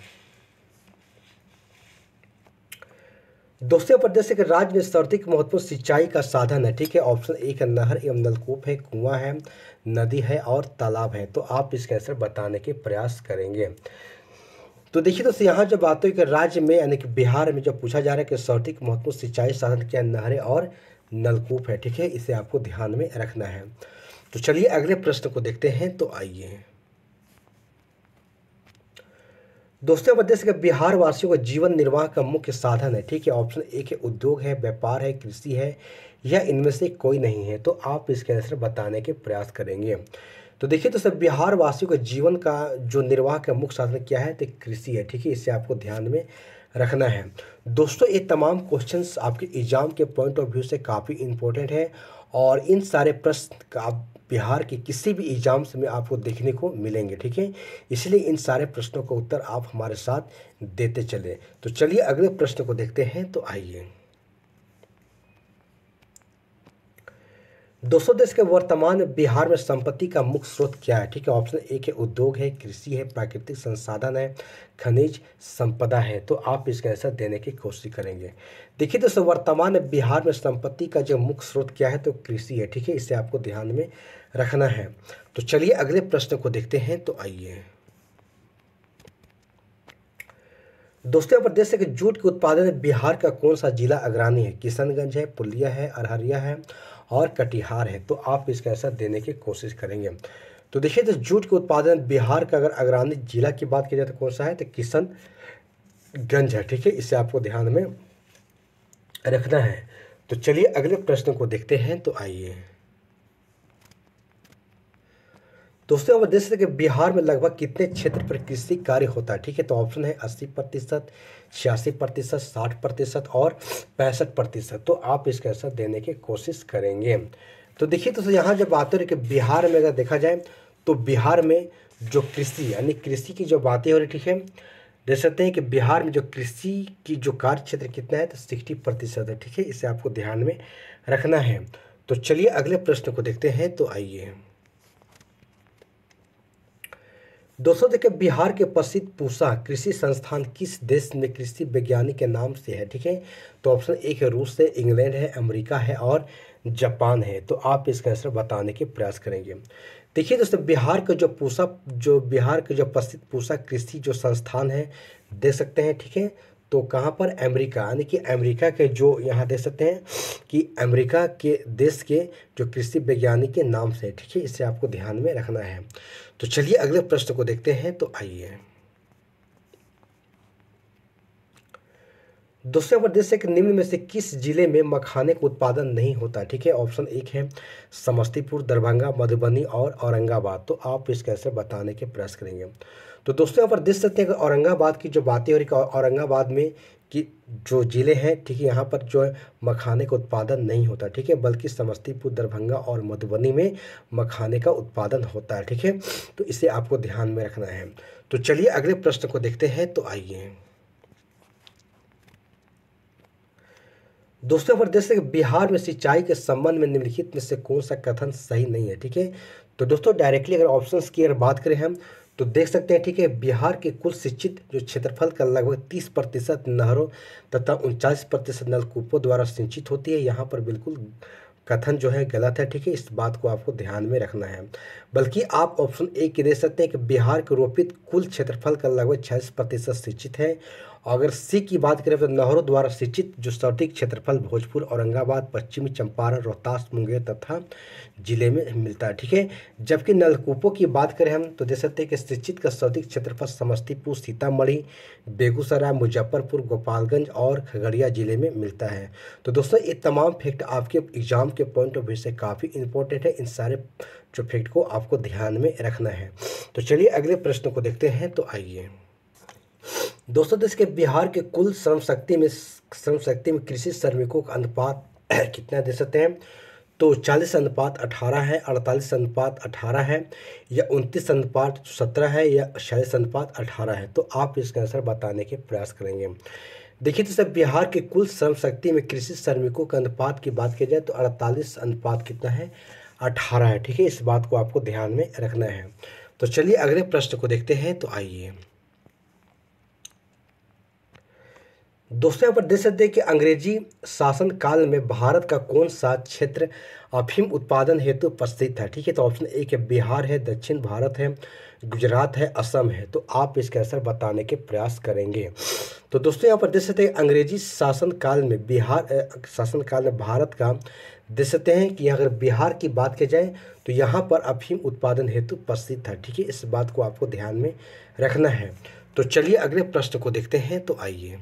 दोस्तों, प्रदेश के राज्य में सर्वाधिक महत्वपूर्ण सिंचाई का साधन है। ठीक है, ऑप्शन एक है नहर एवं नलकूप है, कुआं है, नदी है और तालाब है। तो आप इसका आंसर बताने के प्रयास करेंगे। तो देखिए दोस्तों, यहाँ जब बात हुई कि राज्य में यानी कि बिहार में जब पूछा जा रहा है कि सर्वाधिक महत्वपूर्ण सिंचाई साधन क्या है, नहरें और नलकूप है। ठीक है, इसे आपको ध्यान में रखना है। तो चलिए अगले प्रश्न को देखते हैं। तो आइए दोस्तों, प्रदेश के बिहार वासियों का जीवन निर्वाह का मुख्य साधन है। ठीक है, ऑप्शन एक है उद्योग है, व्यापार है, कृषि है, या इनमें से कोई नहीं है। तो आप इसके आंसर बताने के प्रयास करेंगे। तो देखिए दोस्तों, बिहार वासियों का जीवन का जो निर्वाह का मुख्य साधन क्या है तो कृषि है। ठीक है, इसे आपको ध्यान में रखना है। दोस्तों, ये तमाम क्वेश्चंस आपके एग्जाम के पॉइंट ऑफ व्यू से काफ़ी इंपॉर्टेंट है और इन सारे प्रश्न आप बिहार के किसी भी एग्जाम्स में आपको देखने को मिलेंगे। ठीक है, इसलिए इन सारे प्रश्नों का उत्तर आप हमारे साथ देते चलें। तो चलिए अगले प्रश्न को देखते हैं। तो आइए दोस्तों, देश के वर्तमान बिहार में संपत्ति का मुख्य स्रोत क्या है। ठीक है, ऑप्शन एक है उद्योग है, कृषि है, प्राकृतिक संसाधन है, खनिज संपदा है। तो आप इसका आंसर देने की कोशिश करेंगे। देखिए दोस्तों, वर्तमान बिहार में संपत्ति का जो मुख्य स्रोत क्या है तो कृषि है। ठीक है, इसे आपको ध्यान में रखना है। तो चलिए अगले प्रश्न को देखते हैं। तो आइए दोस्तों, प्रदेश के जूट के उत्पादन में बिहार का कौन सा जिला अग्रणी है। किशनगंज है, पुरुलिया है, अररिया है और कटिहार है। तो आप इसका आंसर देने की कोशिश करेंगे। तो देखिए, तो जूट के उत्पादन बिहार का अगर अग्रणी जिला की बात की जाए तो कौन सा है, तो किशनगंज है। ठीक है, इसे आपको ध्यान में रखना है। तो चलिए अगले प्रश्न को देखते हैं। तो आइए दोस्तों, अब देख सकते हैं कि बिहार में लगभग कितने क्षेत्र पर कृषि कार्य होता है। ठीक है, तो ऑप्शन है 80%, 86%, 60% और 65%। तो आप इसका आंसर देने की कोशिश करेंगे। तो देखिए दोस्तों, यहाँ जब बात हो रही है कि बिहार में अगर देखा जाए तो बिहार में जो कृषि यानी कृषि की जो बातें हो रही, ठीक है, देख सकते हैं कि बिहार में जो कृषि की जो कार्य क्षेत्र कितना है, तो 60% है। ठीक है, इसे आपको ध्यान में रखना है। तो चलिए अगले प्रश्न को देखते हैं। तो आइए दोस्तों, देखिए बिहार के प्रसिद्ध पूसा कृषि संस्थान किस देश में कृषि वैज्ञानिक के नाम से है। ठीक है, तो ऑप्शन एक है रूस है, इंग्लैंड है, अमेरिका है और जापान है। तो आप इसका आंसर बताने के प्रयास करेंगे। देखिए दोस्तों, बिहार के जो प्रसिद्ध पूसा कृषि जो संस्थान है, देख सकते हैं। ठीक है, तो कहाँ पर, अमेरिका, यानी कि अमेरिका के जो यहाँ देख सकते हैं कि अमेरिका के देश के जो कृषि वैज्ञानिक के नाम से। ठीक है, इसे आपको ध्यान में रखना है। तो चलिए अगले प्रश्न को देखते हैं। तो आइए दूसरे प्रदेश के निम्न में से किस जिले में मखाने का उत्पादन नहीं होता। ठीक है, ऑप्शन एक है समस्तीपुर, दरभंगा, मधुबनी और औरंगाबाद। तो आप इसका आंसर बताने के प्रयास करेंगे। तो दोस्तों, यहाँ पर देख सकते हैं कि औरंगाबाद की जो बातें हो रही, औरंगाबाद में कि जो ज़िले हैं, ठीक है, यहाँ पर जो है मखाने का उत्पादन नहीं होता। ठीक है, बल्कि समस्तीपुर, दरभंगा और मधुबनी में मखाने का उत्पादन होता है। ठीक है, तो इसे आपको ध्यान में रखना है। तो चलिए अगले प्रश्न को देखते हैं। तो आइए दोस्तों, पर देख सकते बिहार में सिंचाई के संबंध में निम्नलिखित में से कौन सा कथन सही नहीं है। ठीक है, तो दोस्तों डायरेक्टली अगर ऑप्शंस की अगर बात करें हम, तो देख सकते हैं, ठीक है, बिहार के कुल सिंचित जो क्षेत्रफल का लगभग 30% नहरों तथा 49% नलकूपों द्वारा सिंचित होती है। यहाँ पर बिल्कुल कथन जो है गलत है। ठीक है, इस बात को आपको ध्यान में रखना है। बल्कि आप ऑप्शन ए की दे सकते हैं कि बिहार के रोपित कुल क्षेत्रफल का लगभग 46% सिंचित है। अगर सी की बात करें तो नहरों द्वारा सिंचित जो सौतिक क्षेत्रफल भोजपुर, औरंगाबाद, पश्चिमी चंपारण, रोहतास, मुंगेर तथा जिले में मिलता है। ठीक है, जबकि नलकूपों की बात करें हम तो देख सकते हैं कि सिंचित का सौतिक क्षेत्रफल समस्तीपुर, सीतामढ़ी, बेगूसराय, मुजफ्फरपुर, गोपालगंज और खगड़िया जिले में मिलता है। तो दोस्तों, ये तमाम फैक्ट आपके एग्जाम के पॉइंट ऑफ व्यू से काफ़ी इंपॉर्टेंट है। इन सारे जो फैक्ट को आपको ध्यान में रखना है। तो चलिए अगले प्रश्न को देखते हैं। तो आइए दोस्तों, देश के बिहार के कुल श्रम शक्ति में कृषि श्रमिकों का अनुपात कितना दे सकते हैं, तो 40:18 है, 48:18 है, या 29:17 है, या 46:18 है। तो आप इसका आंसर बताने के प्रयास करेंगे। देखिए तो सर, बिहार के कुल श्रम शक्ति में कृषि श्रमिकों के अनुपात की बात की जाए तो 48 अनुपात कितना है, 18 है। ठीक है, इस बात को आपको ध्यान में रखना है। तो चलिए अगले प्रश्न को देखते हैं। तो आइए दोस्तों, यहाँ पर देख सकते हैं कि अंग्रेजी शासन काल में भारत का कौन सा क्षेत्र अफीम उत्पादन हेतु प्रसिद्ध है। ठीक है, तो ऑप्शन एक है बिहार है, दक्षिण भारत है, गुजरात है, असम है। तो आप इसका आंसर बताने के प्रयास करेंगे। तो दोस्तों, यहाँ पर देख सकते हैं अंग्रेजी शासन काल में भारत का देख सकते हैं कि अगर बिहार की बात की जाए तो यहाँ पर अफीम उत्पादन हेतु प्रसिद्ध है। ठीक है, इस बात को आपको ध्यान में रखना है। तो चलिए अगले प्रश्न को देखते हैं। तो आइए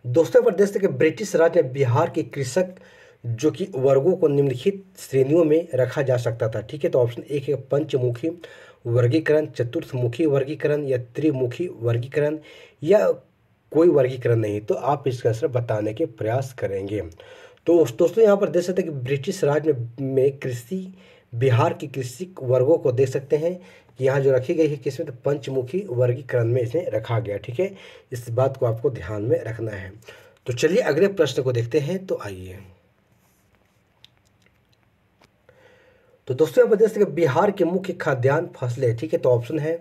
दोस्तों, प्रदेश के ब्रिटिश राज में बिहार के कृषक जो कि वर्गों को निम्नलिखित श्रेणियों में रखा जा सकता था। ठीक है, तो ऑप्शन एक है पंचमुखी वर्गीकरण, चतुर्थमुखी वर्गीकरण, या त्रिमुखी वर्गीकरण, या कोई वर्गीकरण नहीं। तो आप इसका आंसर बताने के प्रयास करेंगे। तो दोस्तों, यहाँ पर देख सकते हैं कि ब्रिटिश राज में बिहार की कृषि वर्गों को देख सकते हैं कि यहाँ जो रखी गई है किसमें, तो पंचमुखी वर्गीकरण में इसे रखा गया। ठीक है, इस बात को आपको ध्यान में रखना है। तो चलिए अगले प्रश्न को देखते हैं। तो आइए तो दोस्तों, प्रदेश के बिहार के मुख्य खाद्यान्न फसलें। ठीक है, तो ऑप्शन है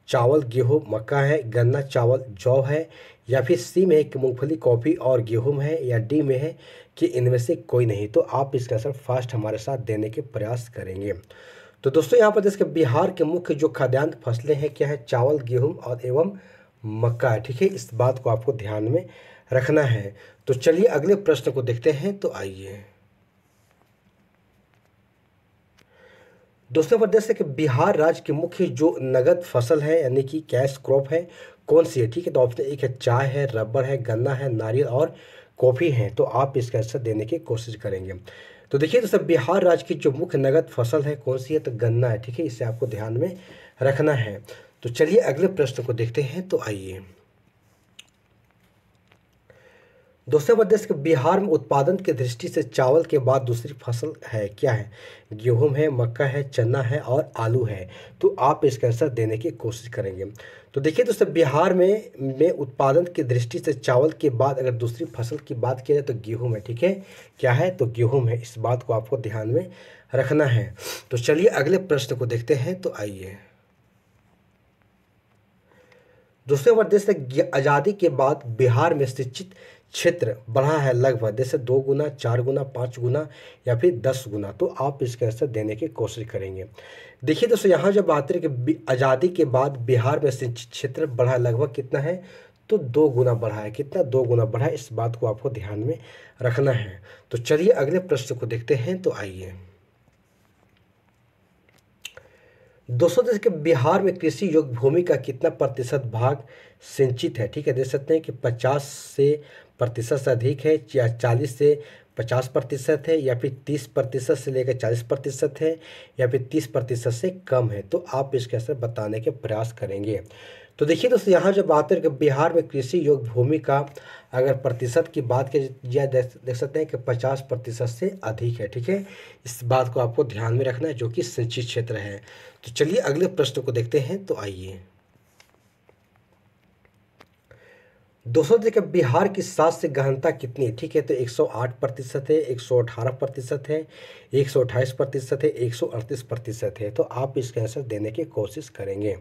चावल, गेहूं, मक्का है, गन्ना, चावल, जौ है, या फिर सी में है कि मूंगफली, कॉफी और गेहूं है, या डी में है कि इनमें से कोई नहीं। तो आप इसका आंसर फास्ट हमारे साथ देने के प्रयास करेंगे। तो दोस्तों, यहाँ पर देश बिहार के मुख्य जो खाद्यान्न फसलें हैं क्या है, चावल, गेहूं और एवं मक्का है। ठीक है, इस बात को आपको ध्यान में रखना है। तो चलिए अगले प्रश्न को देखते हैं। तो आइए दोस्तों, प्रदेश है कि बिहार राज्य की मुख्य जो नगद फसल है यानी कि कैश क्रॉप है कौन सी है? ठीक है, तो ऑप्शन एक है चाय है, रबर है, गन्ना है, नारियल और कॉफ़ी है। तो आप इसका आंसर देने की कोशिश करेंगे। तो देखिए दोस्तों, बिहार राज्य की जो मुख्य नगद फसल है कौन सी है? तो गन्ना है। ठीक है, इसे आपको ध्यान में रखना है। तो चलिए अगले प्रश्न को देखते हैं। तो आइए दोस्तों, प्रदेश के बिहार में उत्पादन की दृष्टि से चावल के बाद दूसरी फसल है क्या है? गेहूं है, मक्का है, चना है और आलू है। तो आप इसका आंसर देने की कोशिश करेंगे। तो देखिए दोस्तों, बिहार में उत्पादन की दृष्टि से चावल के बाद अगर दूसरी फसल की बात की जाए तो गेहूं है। ठीक है, क्या है? तो गेहूं है। इस बात को आपको ध्यान में रखना है। तो चलिए अगले प्रश्न को देखते हैं। तो आइए दूसरे वर्ष देश से आज़ादी के बाद बिहार में शिक्षित क्षेत्र बढ़ा है लगभग जैसे 2 गुना, 4 गुना, 5 गुना या फिर 10 गुना। तो आप इसका आंसर देने की कोशिश करेंगे। देखिए दोस्तों, यहाँ जब बात है कि आज़ादी के बाद बिहार में शिक्षित क्षेत्र बढ़ा है लगभग कितना है? तो 2 गुना बढ़ा है। कितना? 2 गुना बढ़ा है। इस बात को आपको ध्यान में रखना है। तो चलिए अगले प्रश्न को देखते हैं। तो आइए दोस्तों, जैसे कि बिहार में कृषि योग्य भूमि का कितना प्रतिशत भाग सिंचित है? ठीक है, देख सकते हैं कि 50 से प्रतिशत से अधिक है या 40 से 50% है या फिर 30% से लेकर 40% है या फिर 30% से कम है। तो आप इसके आंसर बताने के प्रयास करेंगे। तो देखिए दोस्तों, यहाँ जब बात है कि बिहार में कृषि योग्य भूमि का अगर प्रतिशत की बात की जाए देख सकते हैं कि 50% से अधिक है। ठीक है, इस बात को आपको ध्यान में रखना है जो कि सिंचित क्षेत्र है। तो चलिए अगले प्रश्न को देखते हैं। तो आइए दोस्तों, देखिए बिहार की सांस से गहनता कितनी है? ठीक है, तो 108% है, 118% है, 128% है, 138% है। तो आप इसका आंसर देने की कोशिश करेंगे।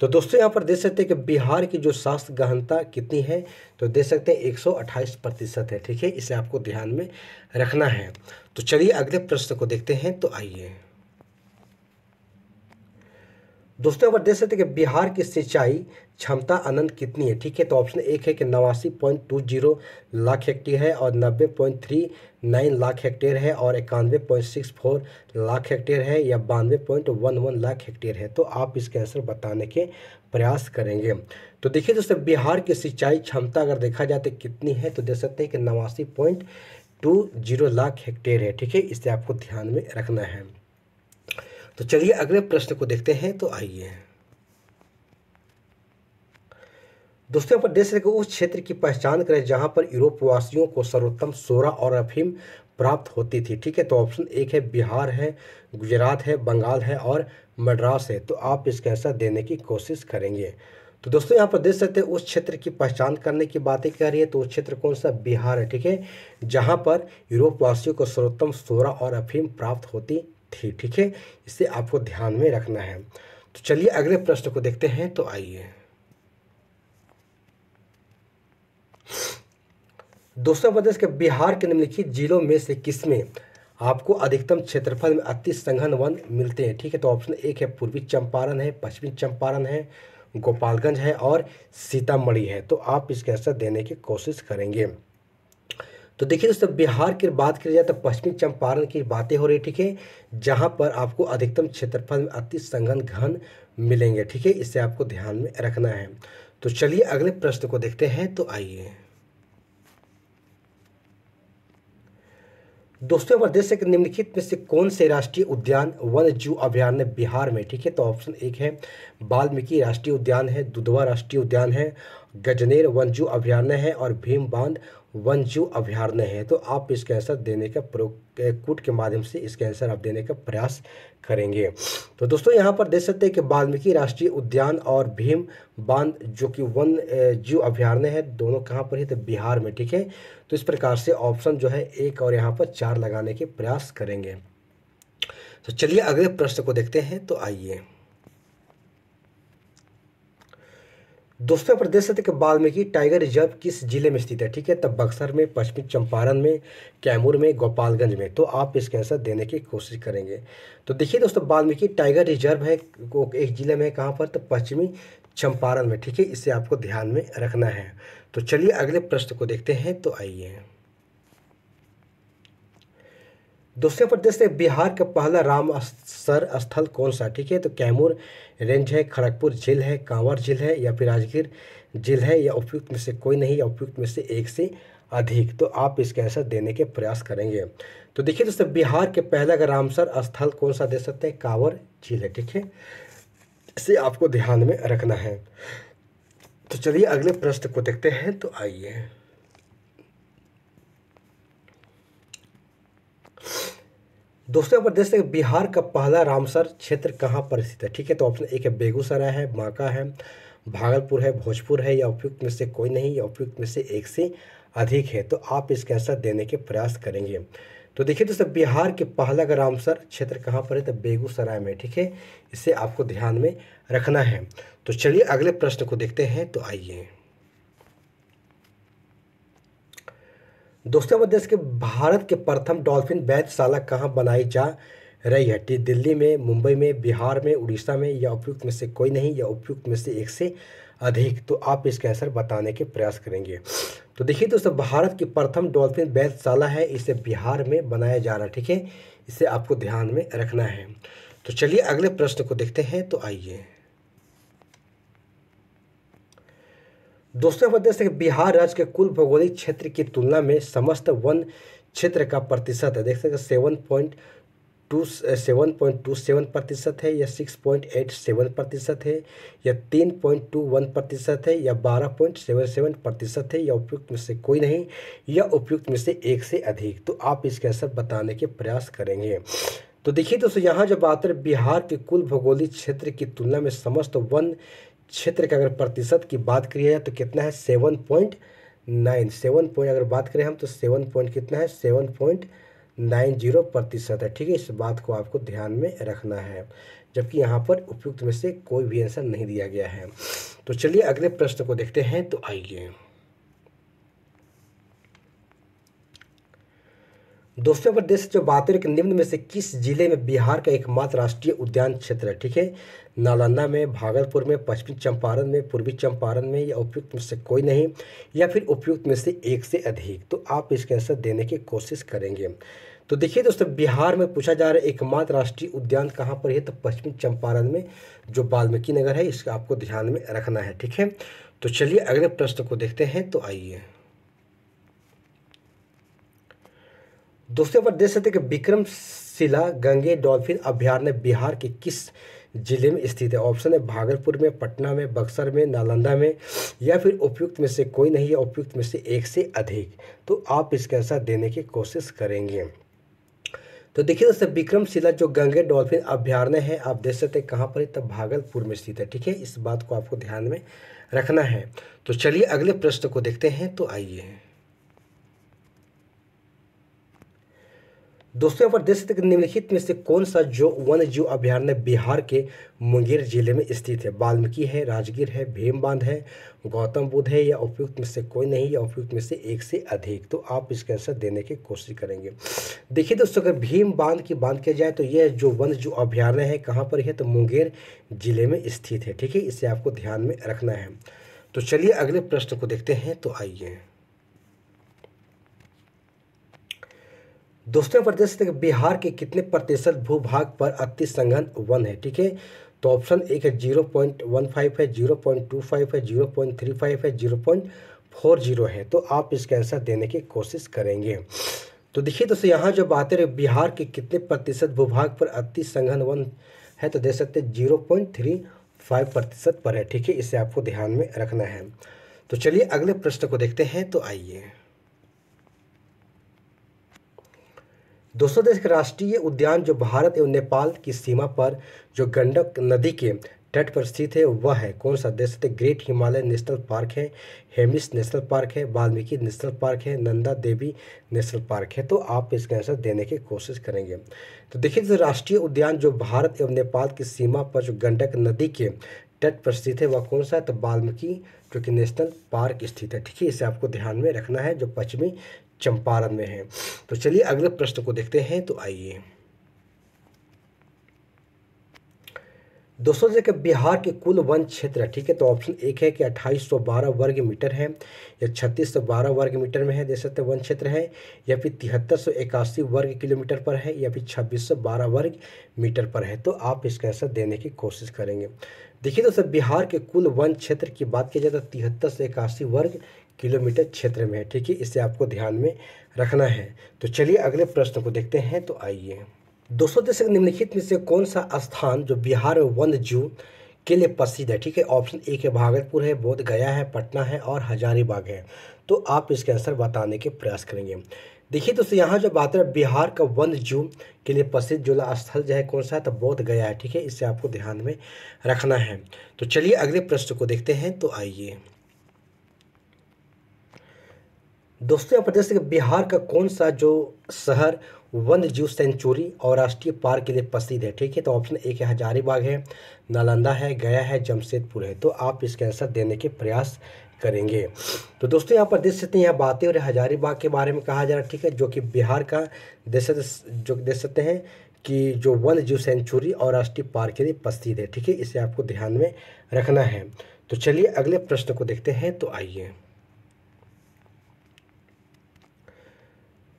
तो दोस्तों, यहाँ पर देख सकते हैं कि बिहार की जो स्वास्थ्य गहनता कितनी है? तो देख सकते हैं 128% है। ठीक है, इसे आपको ध्यान में रखना है। तो चलिए अगले प्रश्न को देखते हैं। तो आइए दोस्तों, यहाँ पर देख सकते हैं कि बिहार की सिंचाई क्षमता अनंत कितनी है? ठीक है, तो ऑप्शन एक है कि 89.20 लाख हेक्टेयर है और 90.39 लाख हेक्टेयर है और 91.64 लाख हेक्टेयर है या 92.11 लाख हेक्टेयर है। तो आप इसके आंसर बताने के प्रयास करेंगे। तो देखिए दोस्तों, बिहार की सिंचाई क्षमता अगर देखा जाए तो कितनी है? तो देख सकते हैं कि 89.20 लाख हेक्टेयर है। ठीक है, इसे आपको ध्यान में रखना है। तो चलिए अगले प्रश्न को देखते हैं। तो आइए दोस्तों, पर देश के उस क्षेत्र की पहचान करें जहां पर यूरोपवासियों को सर्वोत्तम सोरा और अफीम प्राप्त होती थी। ठीक है, तो ऑप्शन एक है बिहार है, गुजरात है, बंगाल है और मद्रास है। तो आप इसका आंसर देने की कोशिश करेंगे। तो दोस्तों, यहाँ पर देख सकते हैं उस क्षेत्र की पहचान करने की बातें कर रही है। तो उस क्षेत्र कौन सा? बिहार है। ठीक है, जहाँ पर यूरोपवासियों को सर्वोत्तम सोरा और अफीम प्राप्त होती थी। ठीक है, इसे आपको ध्यान में रखना है। तो चलिए अगले प्रश्न को देखते हैं। तो आइए दोस्तों, प्रदेश के बिहार के निम्नलिखित जिलों में से किसमें आपको अधिकतम क्षेत्रफल में अति सघन वन मिलते हैं? ठीक है, तो ऑप्शन एक है पूर्वी चंपारण है, पश्चिमी चंपारण है, गोपालगंज है और सीतामढ़ी है। तो आप इसके आंसर देने की कोशिश करेंगे। तो देखिए दोस्तों, बिहार की बात की जाए तो पश्चिमी चंपारण की बातें हो रही है। ठीक है, जहां पर आपको अधिकतम क्षेत्रफल में अति सघन घन मिलेंगे। ठीक है, इसे आपको ध्यान में रखना है। तो चलिए अगले प्रश्न को देखते हैं। तो आइए दोस्तों, प्रदेश के निम्नलिखित में से कौन से राष्ट्रीय उद्यान वन्य जीव अभयारण्य बिहार में? ठीक है, तो ऑप्शन एक है वाल्मीकि राष्ट्रीय उद्यान है, दुधवा राष्ट्रीय उद्यान है, गजनेर वन्य जीव अभयारण्य है और भीम बांध वन्य जीव अभयारण्य है। तो आप इसके आंसर देने का कूट के माध्यम से इसके आंसर आप देने का प्रयास करेंगे। तो दोस्तों, यहाँ पर देख सकते हैं कि वाल्मीकि राष्ट्रीय उद्यान और भीम बांध जो कि वन जीव अभयारण्य है, दोनों कहाँ पर है? तो बिहार में। ठीक है, तो इस प्रकार से ऑप्शन जो है एक और यहाँ पर 4 लगाने के प्रयास करेंगे। तो चलिए अगले प्रश्न को देखते हैं। तो आइए दोस्तों प्रदेश के वाल्मीकि टाइगर रिजर्व किस जिले में स्थित है? ठीक है, तब बक्सर में, पश्चिमी चंपारण में, कैमूर में, गोपालगंज में। तो आप इसका आंसर देने की कोशिश करेंगे। तो देखिए दोस्तों, वाल्मीकि टाइगर रिजर्व है वो एक जिले में, कहाँ पर? तो पश्चिमी चंपारण में। ठीक है, इसे आपको ध्यान में रखना है। तो चलिए अगले प्रश्न को देखते हैं। तो आइए दूसरे प्रदेश से बिहार का पहला रामसर स्थल कौन सा? ठीक है, तो कैमूर रेंज है, खड़गपुर झील है, कांवर झील है, या फिर राजगीर झील है, या उपयुक्त में से कोई नहीं, या उपयुक्त में से एक से अधिक। तो आप इसके आंसर देने के प्रयास करेंगे। तो देखिए दोस्तों, बिहार के पहला का रामसर स्थल कौन सा दे सकते हैं? कांवर झील है। ठीक है, इसे आपको ध्यान में रखना है। तो चलिए अगले प्रश्न को देखते हैं। तो आइए दोस्तों प्रदेश से बिहार का पहला रामसर क्षेत्र कहाँ पर स्थित है? ठीक है, तो ऑप्शन एक है बेगूसराय है, बांका है, भागलपुर है, भोजपुर है, या उपयुक्त में से कोई नहीं, या उपयुक्त में से एक से अधिक है। तो आप इसका आंसर देने के प्रयास करेंगे। तो देखिए दोस्तों, बिहार के पहला का रामसर क्षेत्र कहाँ पर है? तो बेगूसराय में। ठीक है, इसे आपको ध्यान में रखना है। तो चलिए अगले प्रश्न को देखते हैं। तो आइए दोस्तों प्रदेश के भारत के प्रथम डॉल्फिन वैधशाला कहाँ बनाई जा रही है? दिल्ली में, मुंबई में, बिहार में, उड़ीसा में, या उपयुक्त में से कोई नहीं, या उपयुक्त में से एक से अधिक। तो आप इसका आंसर बताने के प्रयास करेंगे। तो देखिए दोस्तों, भारत की प्रथम डॉल्फिन वैधशाला है, इसे बिहार में बनाया जा रहा है। ठीक है, इसे आपको ध्यान में रखना है। तो चलिए अगले प्रश्न को देखते हैं। तो आइए दोस्तों प्रदेश के बिहार राज्य के कुल भौगोलिक क्षेत्र की तुलना में समस्त वन क्षेत्र का प्रतिशत है, देख सकते 7.27% है, या 6.87% है, या 3.21% है, या 12.77% है, या उपयुक्त में से कोई नहीं, या उपयुक्त में से एक से अधिक। तो आप इसके आंसर बताने के प्रयास करेंगे। तो देखिए दोस्तों, यहाँ जब बात है बिहार के कुल भौगोलिक क्षेत्र की तुलना में समस्त वन क्षेत्र का अगर प्रतिशत की बात करिए जाए तो कितना है? 7.9। 7 पॉइंट अगर बात करें हम तो 7 पॉइंट कितना है? 7.90% है। ठीक है, इस बात को आपको ध्यान में रखना है, जबकि यहाँ पर उपयुक्त में से कोई भी आंसर नहीं दिया गया है। तो चलिए अगले प्रश्न को देखते हैं। तो आइए दोस्तों प्रदेश जो बात है कि निम्न में से किस जिले में बिहार का एकमात्र राष्ट्रीय उद्यान क्षेत्र है? ठीक है, नालंदा में, भागलपुर में, पश्चिमी चंपारण में, पूर्वी चंपारण में, या उपयुक्त में से कोई नहीं, या फिर उपयुक्त में से एक से अधिक। तो आप इसके आंसर देने की कोशिश करेंगे। तो देखिए दोस्तों, बिहार में पूछा जा रहा है एकमात्र राष्ट्रीय उद्यान कहाँ पर है? तो पश्चिमी चंपारण में, जो वाल्मीकि नगर है, इसका आपको ध्यान में रखना है। ठीक है, तो चलिए अगले प्रश्न को देखते हैं। तो आइए दोस्तों प्रदेश से विक्रमशिला गंगे डॉल्फिन अभयारण्य बिहार के किस जिले में स्थित है? ऑप्शन है भागलपुर में, पटना में, बक्सर में, नालंदा में, या फिर उपयुक्त में से कोई नहीं, या उपयुक्त में से एक से अधिक। तो आप इसका आंसर देने की कोशिश करेंगे। तो देखिए दोस्तों, विक्रमशिला जो गंगे डॉल्फिन अभयारण्य है, आप देख सकते हैं कहाँ पर है? तब भागलपुर में स्थित है। ठीक है, इस बात को आपको ध्यान में रखना है। तो चलिए अगले प्रश्न को देखते हैं। तो आइए दोस्तों प्रदेश निम्नलिखित में से कौन सा जो वन्य जीव अभयारण्य बिहार के मुंगेर जिले में स्थित है? वाल्मीकि है, राजगीर है, भीम बांध है, गौतम बुद्ध है, या उपयुक्त में से कोई नहीं, या उपयुक्त में से एक से अधिक। तो आप इसके आंसर देने की कोशिश करेंगे। देखिए दोस्तों, अगर भीम बांध की बात किया जाए तो यह जो वन्य जीव अभयारण्य है कहाँ पर है? तो मुंगेर जिले में स्थित है। ठीक है, इसे आपको ध्यान में रखना है। तो चलिए अगले प्रश्न को देखते हैं। तो आइए दोस्तों प्रदेश से बिहार के कितने प्रतिशत भूभाग पर अति संघन वन है? ठीक है, तो ऑप्शन एक है 0.15 है, 0.25 है, 0.35 है, 0.40 है। तो आप इसका आंसर देने की कोशिश करेंगे। तो देखिए दोस्तों, यहाँ जो बात है बिहार के कितने प्रतिशत भूभाग पर अति संघन वन है, तो देख सकते 0.35% पर है। ठीक है, इसे आपको ध्यान में रखना है। तो चलिए अगले प्रश्न को देखते हैं। तो आइए दोस्तों, देश के राष्ट्रीय उद्यान जो भारत एवं नेपाल की सीमा पर जो गंडक नदी के तट पर स्थित है वह है कौन सा? देश से ग्रेट हिमालय नेशनल पार्क है, हेमिस नेशनल पार्क है, वाल्मीकि नेशनल पार्क है, नंदा देवी नेशनल पार्क है। तो आप इसका आंसर देने की कोशिश करेंगे। तो देखिए, राष्ट्रीय उद्यान जो भारत एवं नेपाल की सीमा पर जो गंडक नदी के तट पर स्थित है वह कौन सा है? तो वाल्मीकि जो कि नेशनल पार्क स्थित है। ठीक है, इसे आपको ध्यान में रखना है, जो पश्चिमी चंपारण में है। तो चलिए अगले प्रश्न को देखते हैं। तो आइए दोस्तों, देखिए बिहार के कुल वन क्षेत्र, ठीक है, तो ऑप्शन एक है कि 2812 वर्ग मीटर है, या 3612 वर्ग मीटर में है, देख सकते हैं वन क्षेत्र है, या फिर 7381 वर्ग किलोमीटर पर है, या फिर 2612 वर्ग मीटर पर है। तो आप इसका आंसर देने की कोशिश करेंगे। देखिए दोस्तों, बिहार के कुल वन क्षेत्र की बात की जाए तो 7381 वर्ग किलोमीटर क्षेत्र में है। ठीक है, इसे आपको ध्यान में रखना है। तो चलिए अगले प्रश्न को देखते हैं। तो आइए दोस्तों, जैसे निम्नलिखित में से कौन सा स्थान जो बिहार में वन्य जीव के लिए प्रसिद्ध है? ठीक है, ऑप्शन एक है भागलपुर है, बोध गया है, पटना है और हजारीबाग है। तो आप इसके आंसर बताने के प्रयास करेंगे। देखिए दोस्तों, यहाँ जो बात है बिहार का वन्य जीव के लिए प्रसिद्ध जो स्थल जो है कौन सा है? तो बोध गया है। ठीक है, इसे आपको ध्यान में रखना है। तो चलिए अगले प्रश्न को देखते हैं। तो आइए दोस्तों, यहाँ पर देख सकते हैं बिहार का कौन सा जो शहर वन्य जीव सेंचुरी और राष्ट्रीय पार्क के लिए प्रसिद्ध है? ठीक है, तो ऑप्शन एक है हजारीबाग है, नालंदा है, गया है, जमशेदपुर है। तो आप इसके आंसर देने के प्रयास करेंगे। तो दोस्तों, यहाँ पर देख सकते हैं यहाँ बातें और हजारीबाग के बारे में कहा जा रहा है। ठीक है, जो कि बिहार का देख सकते हैं कि जो वन्य जीव सेंचुरी और राष्ट्रीय पार्क के लिए प्रसिद्ध है। ठीक है, इसे आपको ध्यान में रखना है। तो चलिए अगले प्रश्न को देखते हैं। तो आइए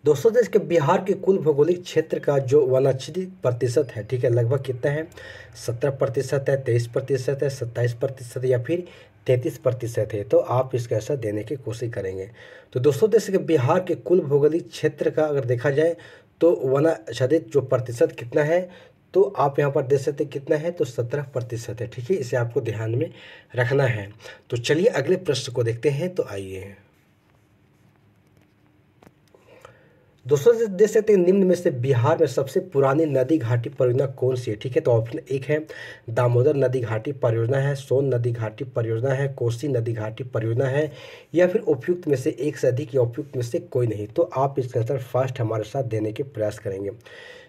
दोस्तों, देश के बिहार के कुल भौगोलिक क्षेत्र का जो वनाच्छादित प्रतिशत है, ठीक है, लगभग कितना है? 17% है, 23% है, 27% या फिर 33% है। तो आप इसका आंसर देने की कोशिश करेंगे। तो दोस्तों, देश के बिहार के कुल भौगोलिक क्षेत्र का अगर देखा जाए तो वनाच्छादित जो प्रतिशत कितना है? तो आप यहाँ पर देख सकते हैं कितना है? तो 17% है। ठीक है, इसे आपको ध्यान में रखना है। तो चलिए अगले प्रश्न को देखते हैं। तो आइए दोस्तों, देख सकते हैं निम्न में से बिहार में सबसे पुरानी नदी घाटी परियोजना कौन सी है? ठीक है, तो ऑप्शन एक है दामोदर नदी घाटी परियोजना है, सोन नदी घाटी परियोजना है, कोसी नदी घाटी परियोजना है, या फिर उपयुक्त में से एक से अधिक या उपयुक्त में से कोई नहीं। तो आप इसका आंसर फर्स्ट हमारे साथ देने के प्रयास करेंगे।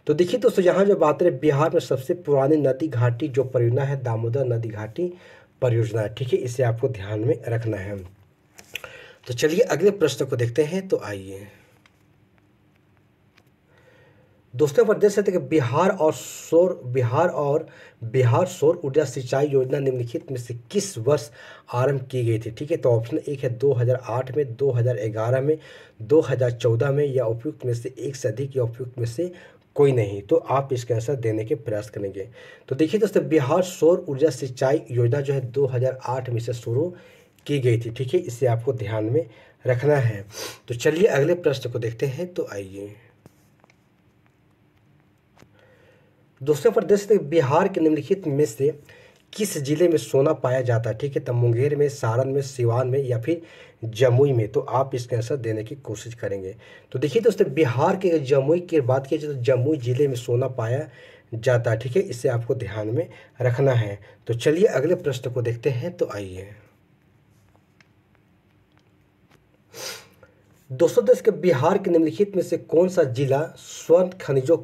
तो देखिए दोस्तों, यहाँ जो बात है बिहार में सबसे पुरानी नदी घाटी जो परियोजना है दामोदर नदी घाटी परियोजना है। ठीक है, इसे आपको ध्यान में रखना है। तो चलिए अगले प्रश्न को देखते हैं। तो आइए दोस्तों, पर देख सकते हैं कि बिहार सौर ऊर्जा सिंचाई योजना निम्नलिखित में से किस वर्ष आरंभ की गई थी? ठीक है, तो ऑप्शन एक है 2008 में, 2011 में, 2014 में, या उपयुक्त में से एक से अधिक या उपयुक्त में से कोई नहीं। तो आप इसका आंसर देने के प्रयास करेंगे। तो देखिए दोस्तों, बिहार सौर ऊर्जा सिंचाई योजना जो है 2008 में से शुरू की गई थी। ठीक है, इसे आपको ध्यान में रखना है। तो चलिए अगले प्रश्न को देखते हैं। तो आइए दोस्तों, प्रदेश में बिहार के निम्नलिखित में से किस जिले में सोना पाया जाता है? ठीक है, तो मुंगेर में, सारण में, सिवान में, या फिर जमुई में। तो आप इसका आंसर देने की कोशिश करेंगे। तो देखिए दोस्तों, बिहार के जमुई की बात की जाए तो जमुई जिले में सोना पाया जाता है। ठीक है, इसे आपको ध्यान में रखना है। तो चलिए अगले प्रश्न को देखते हैं। तो आइए दोस्तों, देश के बिहार के निम्नलिखित में से कौन सा जिला स्वर्ण खनिजों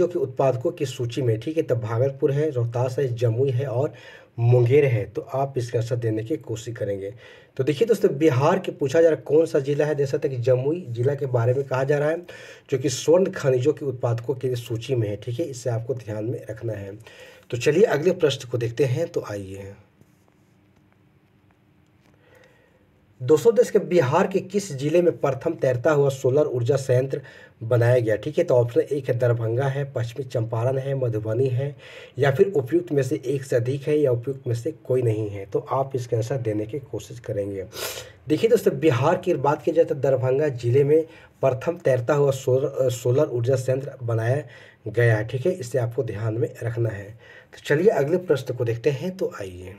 के उत्पादकों की सूची में? ठीक है, तब भागलपुर है, रोहतास है, जमुई है और मुंगेर है। तो आप इसका आंसर देने की कोशिश करेंगे। तो देखिए दोस्तों, बिहार के पूछा जा रहा है कौन सा जिला है, जैसा कि जमुई जिला के बारे में कहा जा रहा है, जो कि स्वर्ण खनिजों के उत्पादकों की सूची में है। ठीक है, इसे आपको ध्यान में रखना है। तो चलिए अगले प्रश्न को देखते हैं। तो आइए दोस्तों, देश के बिहार के किस जिले में प्रथम तैरता हुआ सोलर ऊर्जा संयंत्र बनाया गया? ठीक है, तो ऑप्शन एक है दरभंगा है, पश्चिमी चंपारण है, मधुबनी है, या फिर उपयुक्त में से एक से अधिक है या उपयुक्त में से कोई नहीं है। तो आप इसका आंसर देने की कोशिश करेंगे। देखिए दोस्तों, बिहार की बात की जाए तो दरभंगा जिले में प्रथम तैरता हुआ सोलर ऊर्जा संयंत्र बनाया गया है। ठीक है, इसे आपको ध्यान में रखना है। तो चलिए अगले प्रश्न को देखते हैं। तो आइए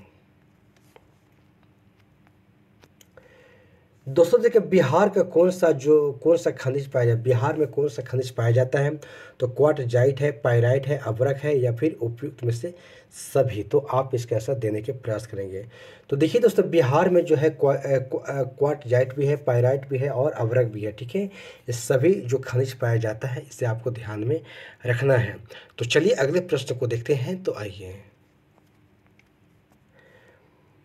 दोस्तों, देखिए बिहार का कौन सा खनिज पाया जाता है? बिहार में कौन सा खनिज पाया जाता है? तो क्वार्टजाइट है, पाइराइट है, अभ्रक है, या फिर उपयुक्त में से सभी। तो आप इसका आंसर देने के प्रयास करेंगे। तो देखिए दोस्तों, बिहार में जो है क्वार्टजाइट भी है, पाइराइट भी है और अभ्रक भी है। ठीक है, ये सभी जो खनिज पाया जाता है इसे आपको ध्यान में रखना है। तो चलिए अगले प्रश्न को देखते हैं। तो आइए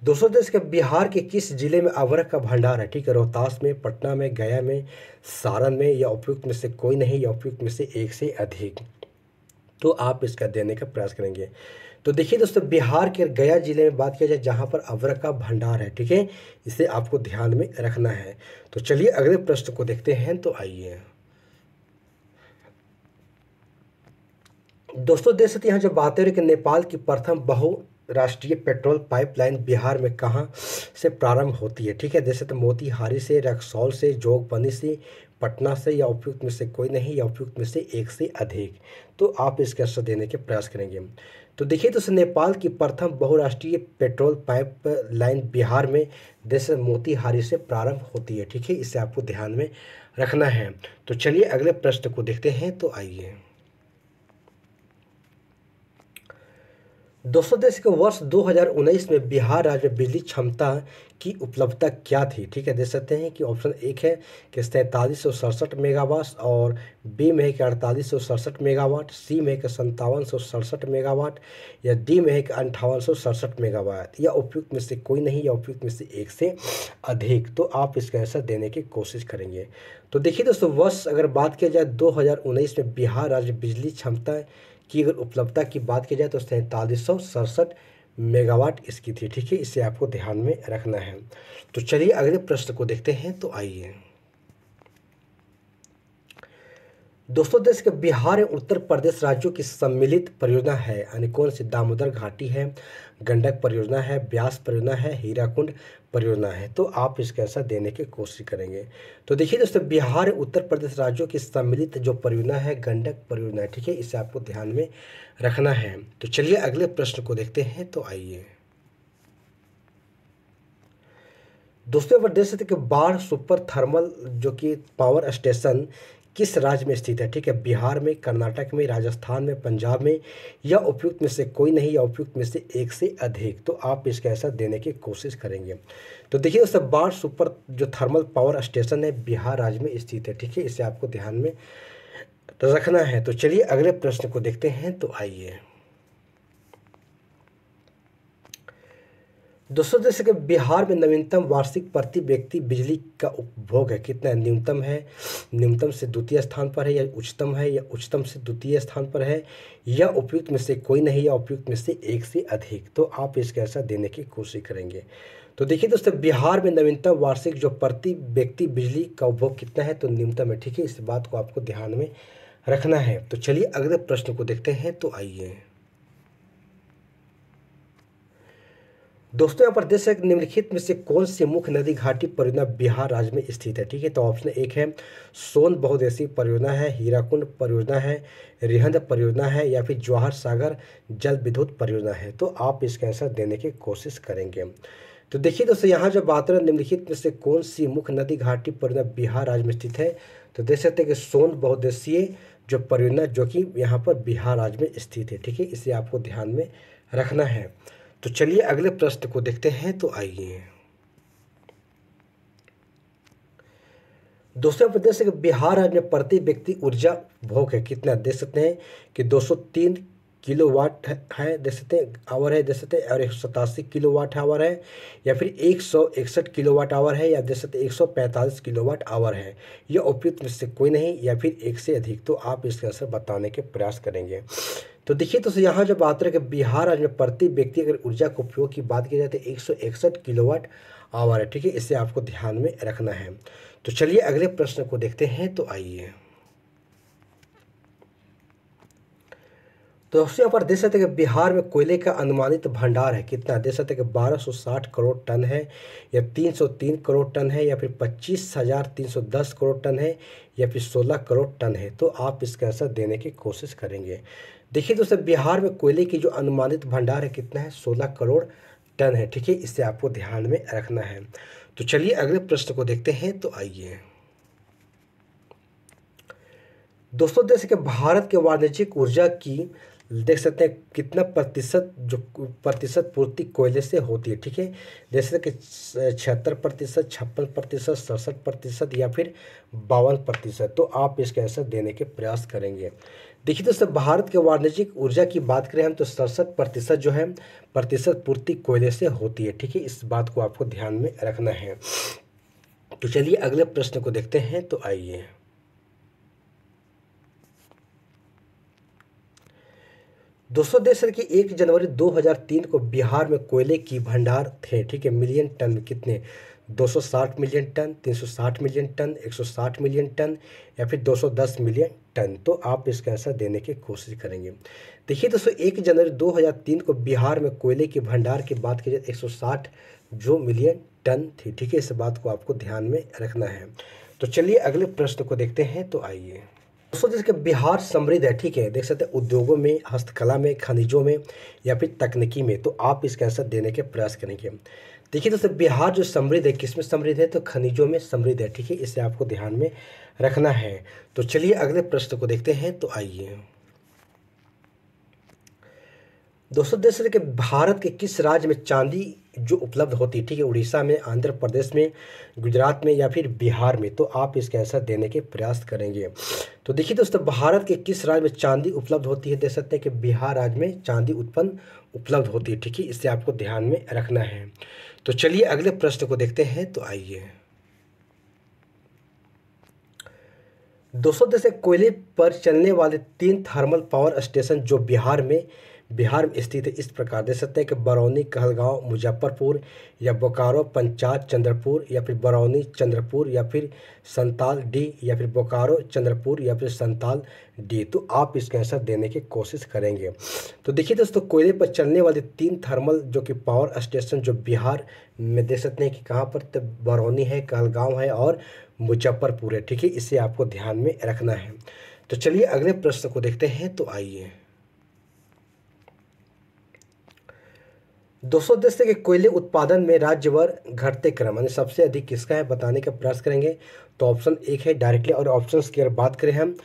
दोस्तों देश के बिहार के किस जिले में अवरक का भंडार है? ठीक है, रोहतास में, पटना में, गया में, सारण में, या उपयुक्त में से कोई नहीं, या उपयुक्त में से एक से अधिक। तो आप इसका देने का प्रयास करेंगे। तो देखिए दोस्तों, बिहार के गया जिले में बात किया जाए जहाँ पर अवरक का भंडार है, ठीक है, इसे आपको ध्यान में रखना है। तो चलिए अगले प्रश्न को देखते हैं। तो आइए दोस्तों, देख सकते हैं यहाँ जो बात है कि नेपाल की प्रथम बहुराष्ट्रीय पेट्रोल पाइपलाइन बिहार में कहाँ से प्रारंभ होती है? ठीक है, देख सकते मोतीहारी से, रक्सौल से, जोगबनी से, पटना से, या उपयुक्त में से कोई नहीं, या उपयुक्त में से एक से अधिक। तो आप इसका आंसर देने के प्रयास करेंगे। तो देखिए दोस्तों, नेपाल की प्रथम बहुराष्ट्रीय पेट्रोल पाइप लाइन बिहार में जैसे मोतीहारी से प्रारंभ होती है, ठीक है, इसे आपको ध्यान में रखना है। तो चलिए अगले प्रश्न को देखते हैं। तो आइए दोस्तों, देश के वर्ष 2019 में बिहार राज्य में बिजली क्षमता की उपलब्धता क्या थी? ठीक है, देख सकते हैं कि ऑप्शन एक है कि 4367 मेगावाट, और बी में है कि 4867 मेगावाट, सी में है कि 5767 मेगावाट, या डी में है कि 5867 मेगावाट, या उपयुक्त में से कोई नहीं, या उपयुक्त में से एक से अधिक। तो आप इसका आंसर देने की कोशिश करेंगे। तो देखिए दोस्तों, वर्ष अगर बात किया जाए 2019 में बिहार राज्य बिजली क्षमता की अगर उपलब्धता की बात की जाए तो 4367 मेगावाट इसकी थी, ठीक है, इसे आपको ध्यान में रखना है। तो चलिए अगले प्रश्न को देखते हैं। तो आइए दोस्तों, देश के बिहार एवं उत्तर प्रदेश राज्यों की सम्मिलित परियोजना है, यानी कौन सी? दामोदर घाटी है, गंडक परियोजना है, ब्यास परियोजना है, हीराकुंड परियोजना है। तो आप इसका आंसर देने की कोशिश करेंगे। तो देखिए दोस्तों, बिहार उत्तर प्रदेश राज्यों की सम्मिलित जो परियोजना है गंडक परियोजना है, ठीक है, इसे आपको ध्यान में रखना है। तो चलिए अगले प्रश्न को देखते हैं। तो आइए दोस्तों, यहाँ पर देख सकते हैं कि बाढ़ सुपर थर्मल जो कि पावर स्टेशन किस राज्य में स्थित है? ठीक है, बिहार में, कर्नाटक में, राजस्थान में, पंजाब में, या उपयुक्त में से कोई नहीं, या उपयुक्त में से एक से अधिक। तो आप इसका आंसर देने की कोशिश करेंगे। तो देखिए दोस्तों, बाढ़ सुपर जो थर्मल पावर स्टेशन है बिहार राज्य में स्थित है, ठीक है, इसे आपको ध्यान में रखना है। तो चलिए अगले प्रश्न को देखते हैं। तो आइए दोस्तों, जैसे कि बिहार में नवीनतम वार्षिक प्रति व्यक्ति बिजली का उपभोग है कितना है? न्यूनतम है, न्यूनतम से द्वितीय स्थान पर है, या उच्चतम है, या उच्चतम से द्वितीय स्थान पर है, या उपयुक्त में से कोई नहीं, या उपयुक्त में से एक से अधिक। तो आप इसका आंसर देने की कोशिश करेंगे। तो देखिए दोस्तों, बिहार में नवीनतम वार्षिक जो प्रति व्यक्ति बिजली का उपभोग कितना है? तो न्यूनतम है, ठीक है, इस बात को आपको ध्यान में रखना है। तो चलिए अगले प्रश्न को देखते हैं। तो आइए दोस्तों, यहाँ पर देख सकते निम्नलिखित में से कौन सी मुख्य नदी घाटी परियोजना बिहार राज्य में स्थित है? ठीक है, तो ऑप्शन एक है सोन बहुउद्देशीय परियोजना है, हीराकुंड परियोजना है, रिहंद परियोजना है, या फिर जवाहर सागर जल विद्युत परियोजना है। तो आप इसका आंसर देने की कोशिश करेंगे। तो देखिए दोस्तों, यहाँ जो बात है निम्नलिखित में से कौन सी मुख्य नदी घाटी परियोजना बिहार राज्य में स्थित है? तो देख सकते हैं कि सोन बहुउद्देशीय जो परियोजना जो कि यहाँ पर बिहार राज्य में स्थित है, ठीक है, इसे आपको ध्यान में रखना है। तो चलिए अगले प्रश्न को देखते हैं। तो आइए दोस्तों, प्रदेश के बिहार राज्य में प्रति व्यक्ति ऊर्जा उपभोग है कितना? देख सकते हैं कि 203 किलोवाट है, देख सकते हैं आवर है, देख सकते हैं, और 187 किलोवाट आवर है, या फिर 161 किलोवाट आवर है, या देख सकते हैं 145 किलोवाट आवर है, या उपयुक्त में से कोई नहीं, या फिर एक से अधिक। तो आप इसका आंसर बताने के प्रयास करेंगे। तो देखिए तो यहाँ जब बात है कि बिहार राज्य में प्रति व्यक्ति अगर ऊर्जा के उपयोग की बात की जाए तो 161 किलोवाट आवर है, ठीक है, इसे आपको ध्यान में रखना है। तो चलिए अगले प्रश्न को देखते हैं। तो आइए तो दोस्तों, यहाँ पर देख सकते हैं कि बिहार में कोयले का अनुमानित भंडार है कितना? देख सकते हैं कि 1260 करोड़ टन है, या 303 करोड़ टन है, या फिर 25,310 करोड़ टन है, या फिर 16 करोड़ टन है। तो आप इसका आंसर देने की कोशिश करेंगे। देखिए दोस्तों, बिहार में कोयले की जो अनुमानित भंडार है कितना है? 16 करोड़ टन है, ठीक है, इससे आपको ध्यान में रखना है। तो चलिए अगले प्रश्न को देखते हैं। तो आइए दोस्तों, देश के भारत के वाणिज्यिक ऊर्जा की देख सकते हैं कितना प्रतिशत जो प्रतिशत पूर्ति कोयले से होती है, ठीक है। जैसे कि 76%, 56%, 67% या फिर 52%। तो आप इसका आंसर देने के प्रयास करेंगे। देखिए दोस्तों, भारत के वाणिज्यिक ऊर्जा की बात करें हम तो 67% जो है प्रतिशत पूर्ति कोयले से होती है, ठीक है। इस बात को आपको ध्यान में रखना है। तो चलिए अगले प्रश्न को देखते हैं। तो आइए दोस्तों, देश कि 1 जनवरी 2003 को बिहार में कोयले की भंडार थे, ठीक है, मिलियन टन में कितने? 260 million ton, 360 million ton, 160 million ton या फिर 210 मिलियन टन। तो आप इसका आंसर देने की कोशिश करेंगे। देखिए दोस्तों, 1 जनवरी 2003 को बिहार में कोयले की भंडार की बात की जाए 160 जो मिलियन टन थी, ठीक है। इस बात को आपको ध्यान में रखना है। तो चलिए अगले प्रश्न को देखते हैं। तो आइए दोस्तों, जैसे कि बिहार समृद्ध है, ठीक है, देख सकते हैं उद्योगों में, हस्तकला में, खनिजों में या फिर तकनीकी में। तो आप इसका आंसर देने के प्रयास करेंगे। देखिए दोस्तों, बिहार जो समृद्ध है किस में समृद्ध है? तो खनिजों में समृद्ध है, ठीक है। इसे आपको ध्यान में रखना है। तो चलिए अगले प्रश्न को देखते हैं। तो आइए दोस्तों, देश के भारत के किस राज्य में चांदी जो उपलब्ध होती है, ठीक है, उड़ीसा में, आंध्र प्रदेश में, गुजरात में या फिर बिहार में। तो आप इसका आंसर देने के प्रयास करेंगे। तो देखिए दोस्तों, भारत के किस राज्य में चांदी उपलब्ध होती है? देख सकते हैं कि बिहार राज्य में चांदी उत्पन्न उपलब्ध होती है, ठीक है। इसे आपको ध्यान में रखना है। तो चलिए अगले प्रश्न को देखते हैं। तो आइए दोस्तों, जैसे कोयले पर चलने वाले 3 थर्मल पावर स्टेशन जो बिहार में स्थित है इस प्रकार दे सकते हैं कि बरौनी, कहलगांव, मुजफ्फरपुर या बोकारो, पंचायत, चंद्रपुर या फिर बरौनी, चंद्रपुर या फिर संताल डी या फिर बोकारो, चंद्रपुर या फिर संताल डी। तो आप इसका आंसर देने की कोशिश करेंगे। तो देखिए दोस्तों, कोयले पर चलने वाले 3 थर्मल जो कि पावर स्टेशन जो बिहार में देख सकते हैं कि कहाँ पर? तो बरौनी है, कहलगांव है और मुजफ्फरपुर है, ठीक है। इसे आपको ध्यान में रखना है। तो चलिए अगले प्रश्न को देखते हैं। तो आइए दोस्तों, देश के कोयले उत्पादन में राज्यवार घटते क्रम यानी सबसे अधिक किसका है बताने का प्रयास करेंगे। तो ऑप्शन 1 है डायरेक्टली, और ऑप्शन की अगर बात करें हम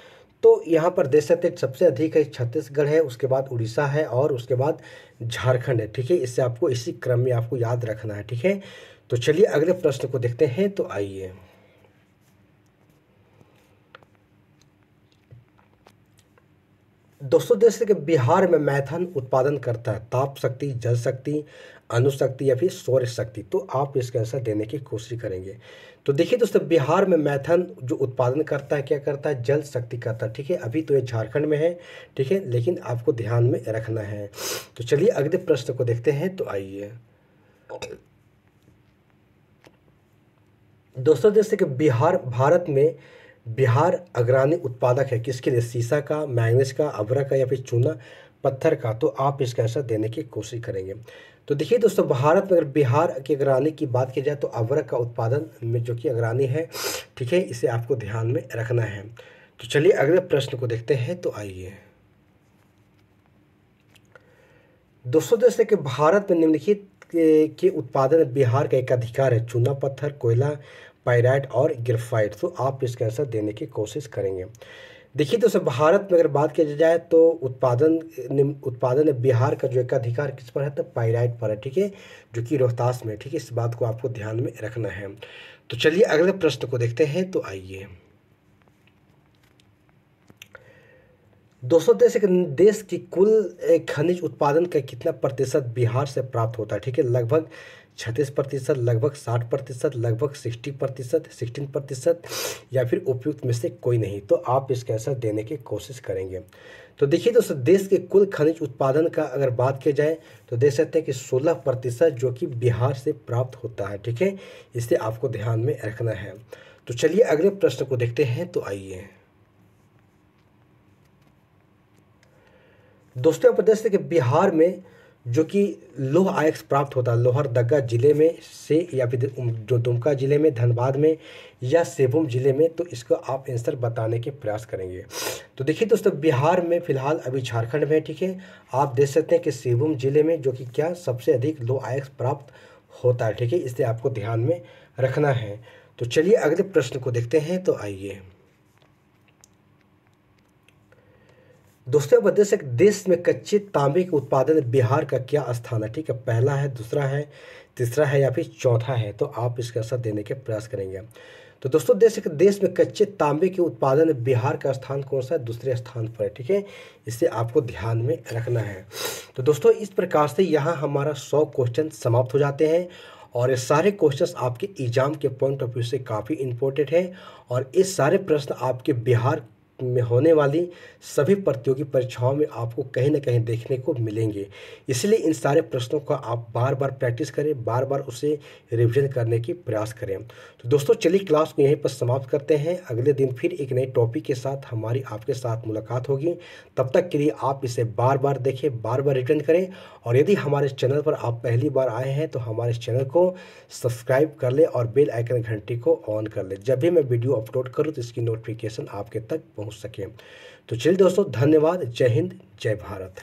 तो यहाँ पर देख सकते हैं सबसे अधिक है छत्तीसगढ़ है, उसके बाद उड़ीसा है और उसके बाद झारखंड है, ठीक है। इससे आपको इसी क्रम में आपको याद रखना है, ठीक है। तो चलिए अगले प्रश्न को देखते हैं। तो आइए दोस्तों, देश के बिहार में मैथन उत्पादन करता है ताप शक्ति, जल शक्ति, अणुशक्ति या फिर सौर शक्ति। तो आप इसका आंसर देने की कोशिश करेंगे। तो देखिए दोस्तों, बिहार में मैथन जो उत्पादन करता है क्या करता है? जल शक्ति करता है, ठीक है। अभी तो ये झारखंड में है, ठीक है, लेकिन आपको ध्यान में रखना है। तो चलिए अगले प्रश्न को देखते हैं। तो आइए दोस्तों, जैसे कि बिहार अग्रणी उत्पादक है किसके लिए? शीशा का, मैंगनीज का, अभ्रक का या फिर चूना पत्थर का। तो आप इसका आंसर देने की कोशिश करेंगे। तो देखिए दोस्तों, भारत में अगर बिहार के अग्रणी की बात की जाए तो अभ्रक का उत्पादन में जो कि अग्रणी है, ठीक है। इसे आपको ध्यान में रखना है। तो चलिए अगले प्रश्न को देखते हैं। तो आइए दोस्तों, जैसे कि भारत में निम्नलिखित के उत्पादन बिहार का एक अधिकार है। चूना पत्थर, कोयला, पाइराइट और ग्रेफाइट। तो आप इसका आंसर देने की कोशिश करेंगे। देखिए दोस्तों, भारत में अगर बात की जाए तो उत्पादन बिहार का जो एक अधिकार किस पर है? तो पाइराइट पर है, ठीक है, जो कि रोहतास में, ठीक है। इस बात को आपको ध्यान में रखना है। तो चलिए अगले प्रश्न को देखते हैं। तो आइए दोस्तों, देश की कुल खनिज उत्पादन का कितना प्रतिशत बिहार से प्राप्त होता है? ठीक है, लगभग 36%, लगभग 60%, लगभग 60%, 16% या फिर उपयुक्त में से कोई नहीं। तो आप इसका आंसर देने की कोशिश करेंगे। तो देखिए दोस्तों, देश के कुल खनिज उत्पादन का अगर बात की जाए तो देख सकते हैं कि 16% जो कि बिहार से प्राप्त होता है, ठीक है। इसे आपको ध्यान में रखना है। तो चलिए अगले प्रश्न को देखते हैं। तो आइए दोस्तों, प्रदेश के बिहार में जो कि लौह अयस्क प्राप्त होता है लोहरदगा जिले में से या फिर जो दुमका जिले में, धनबाद में या सेभूम जिले में। तो इसको आप आंसर बताने के प्रयास करेंगे। तो देखिए दोस्तों, बिहार में फिलहाल अभी झारखंड में, ठीक है, आप देख सकते हैं कि सेभूम जिले में जो कि क्या सबसे अधिक लौह अयस्क प्राप्त होता है, ठीक है। इससे आपको ध्यान में रखना है। तो चलिए अगले प्रश्न को देखते हैं। तो आइए दोस्तों अब देश में कच्चे तांबे के उत्पादन में बिहार का क्या स्थान है। ठीक है, पहला है, दूसरा है, तीसरा है या फिर चौथा है, तो आप इसका आंसर देने के प्रयास करेंगे। तो दोस्तों देश में कच्चे तांबे के उत्पादन में बिहार का स्थान कौन सा है, दूसरे स्थान पर है। ठीक है, इसे आपको ध्यान में रखना है। तो दोस्तों इस प्रकार से यहाँ हमारा 100 क्वेश्चन समाप्त हो जाते हैं और ये सारे क्वेश्चंस आपके एग्जाम के पॉइंट ऑफ व्यू से काफ़ी इंपॉर्टेंट है और ये सारे प्रश्न आपके बिहार में होने वाली सभी प्रतियोगी परीक्षाओं में आपको कहीं ना कहीं देखने को मिलेंगे। इसलिए इन सारे प्रश्नों का आप बार बार प्रैक्टिस करें, बार बार उसे रिवीजन करने की प्रयास करें। तो दोस्तों चलिए क्लास को यहीं पर समाप्त करते हैं। अगले दिन फिर एक नए टॉपिक के साथ हमारी आपके साथ मुलाकात होगी। तब तक के लिए आप इसे बार बार देखें, बार बार रिवीजन करें और यदि हमारे चैनल पर आप पहली बार आए हैं तो हमारे चैनल को सब्सक्राइब कर लें और बेल आइकन घंटी को ऑन कर लें। जब भी मैं वीडियो अपलोड करूं तो इसकी नोटिफिकेशन आपके तक पहुंच सके। तो चलिए दोस्तों, धन्यवाद। जय हिंद, जय भारत।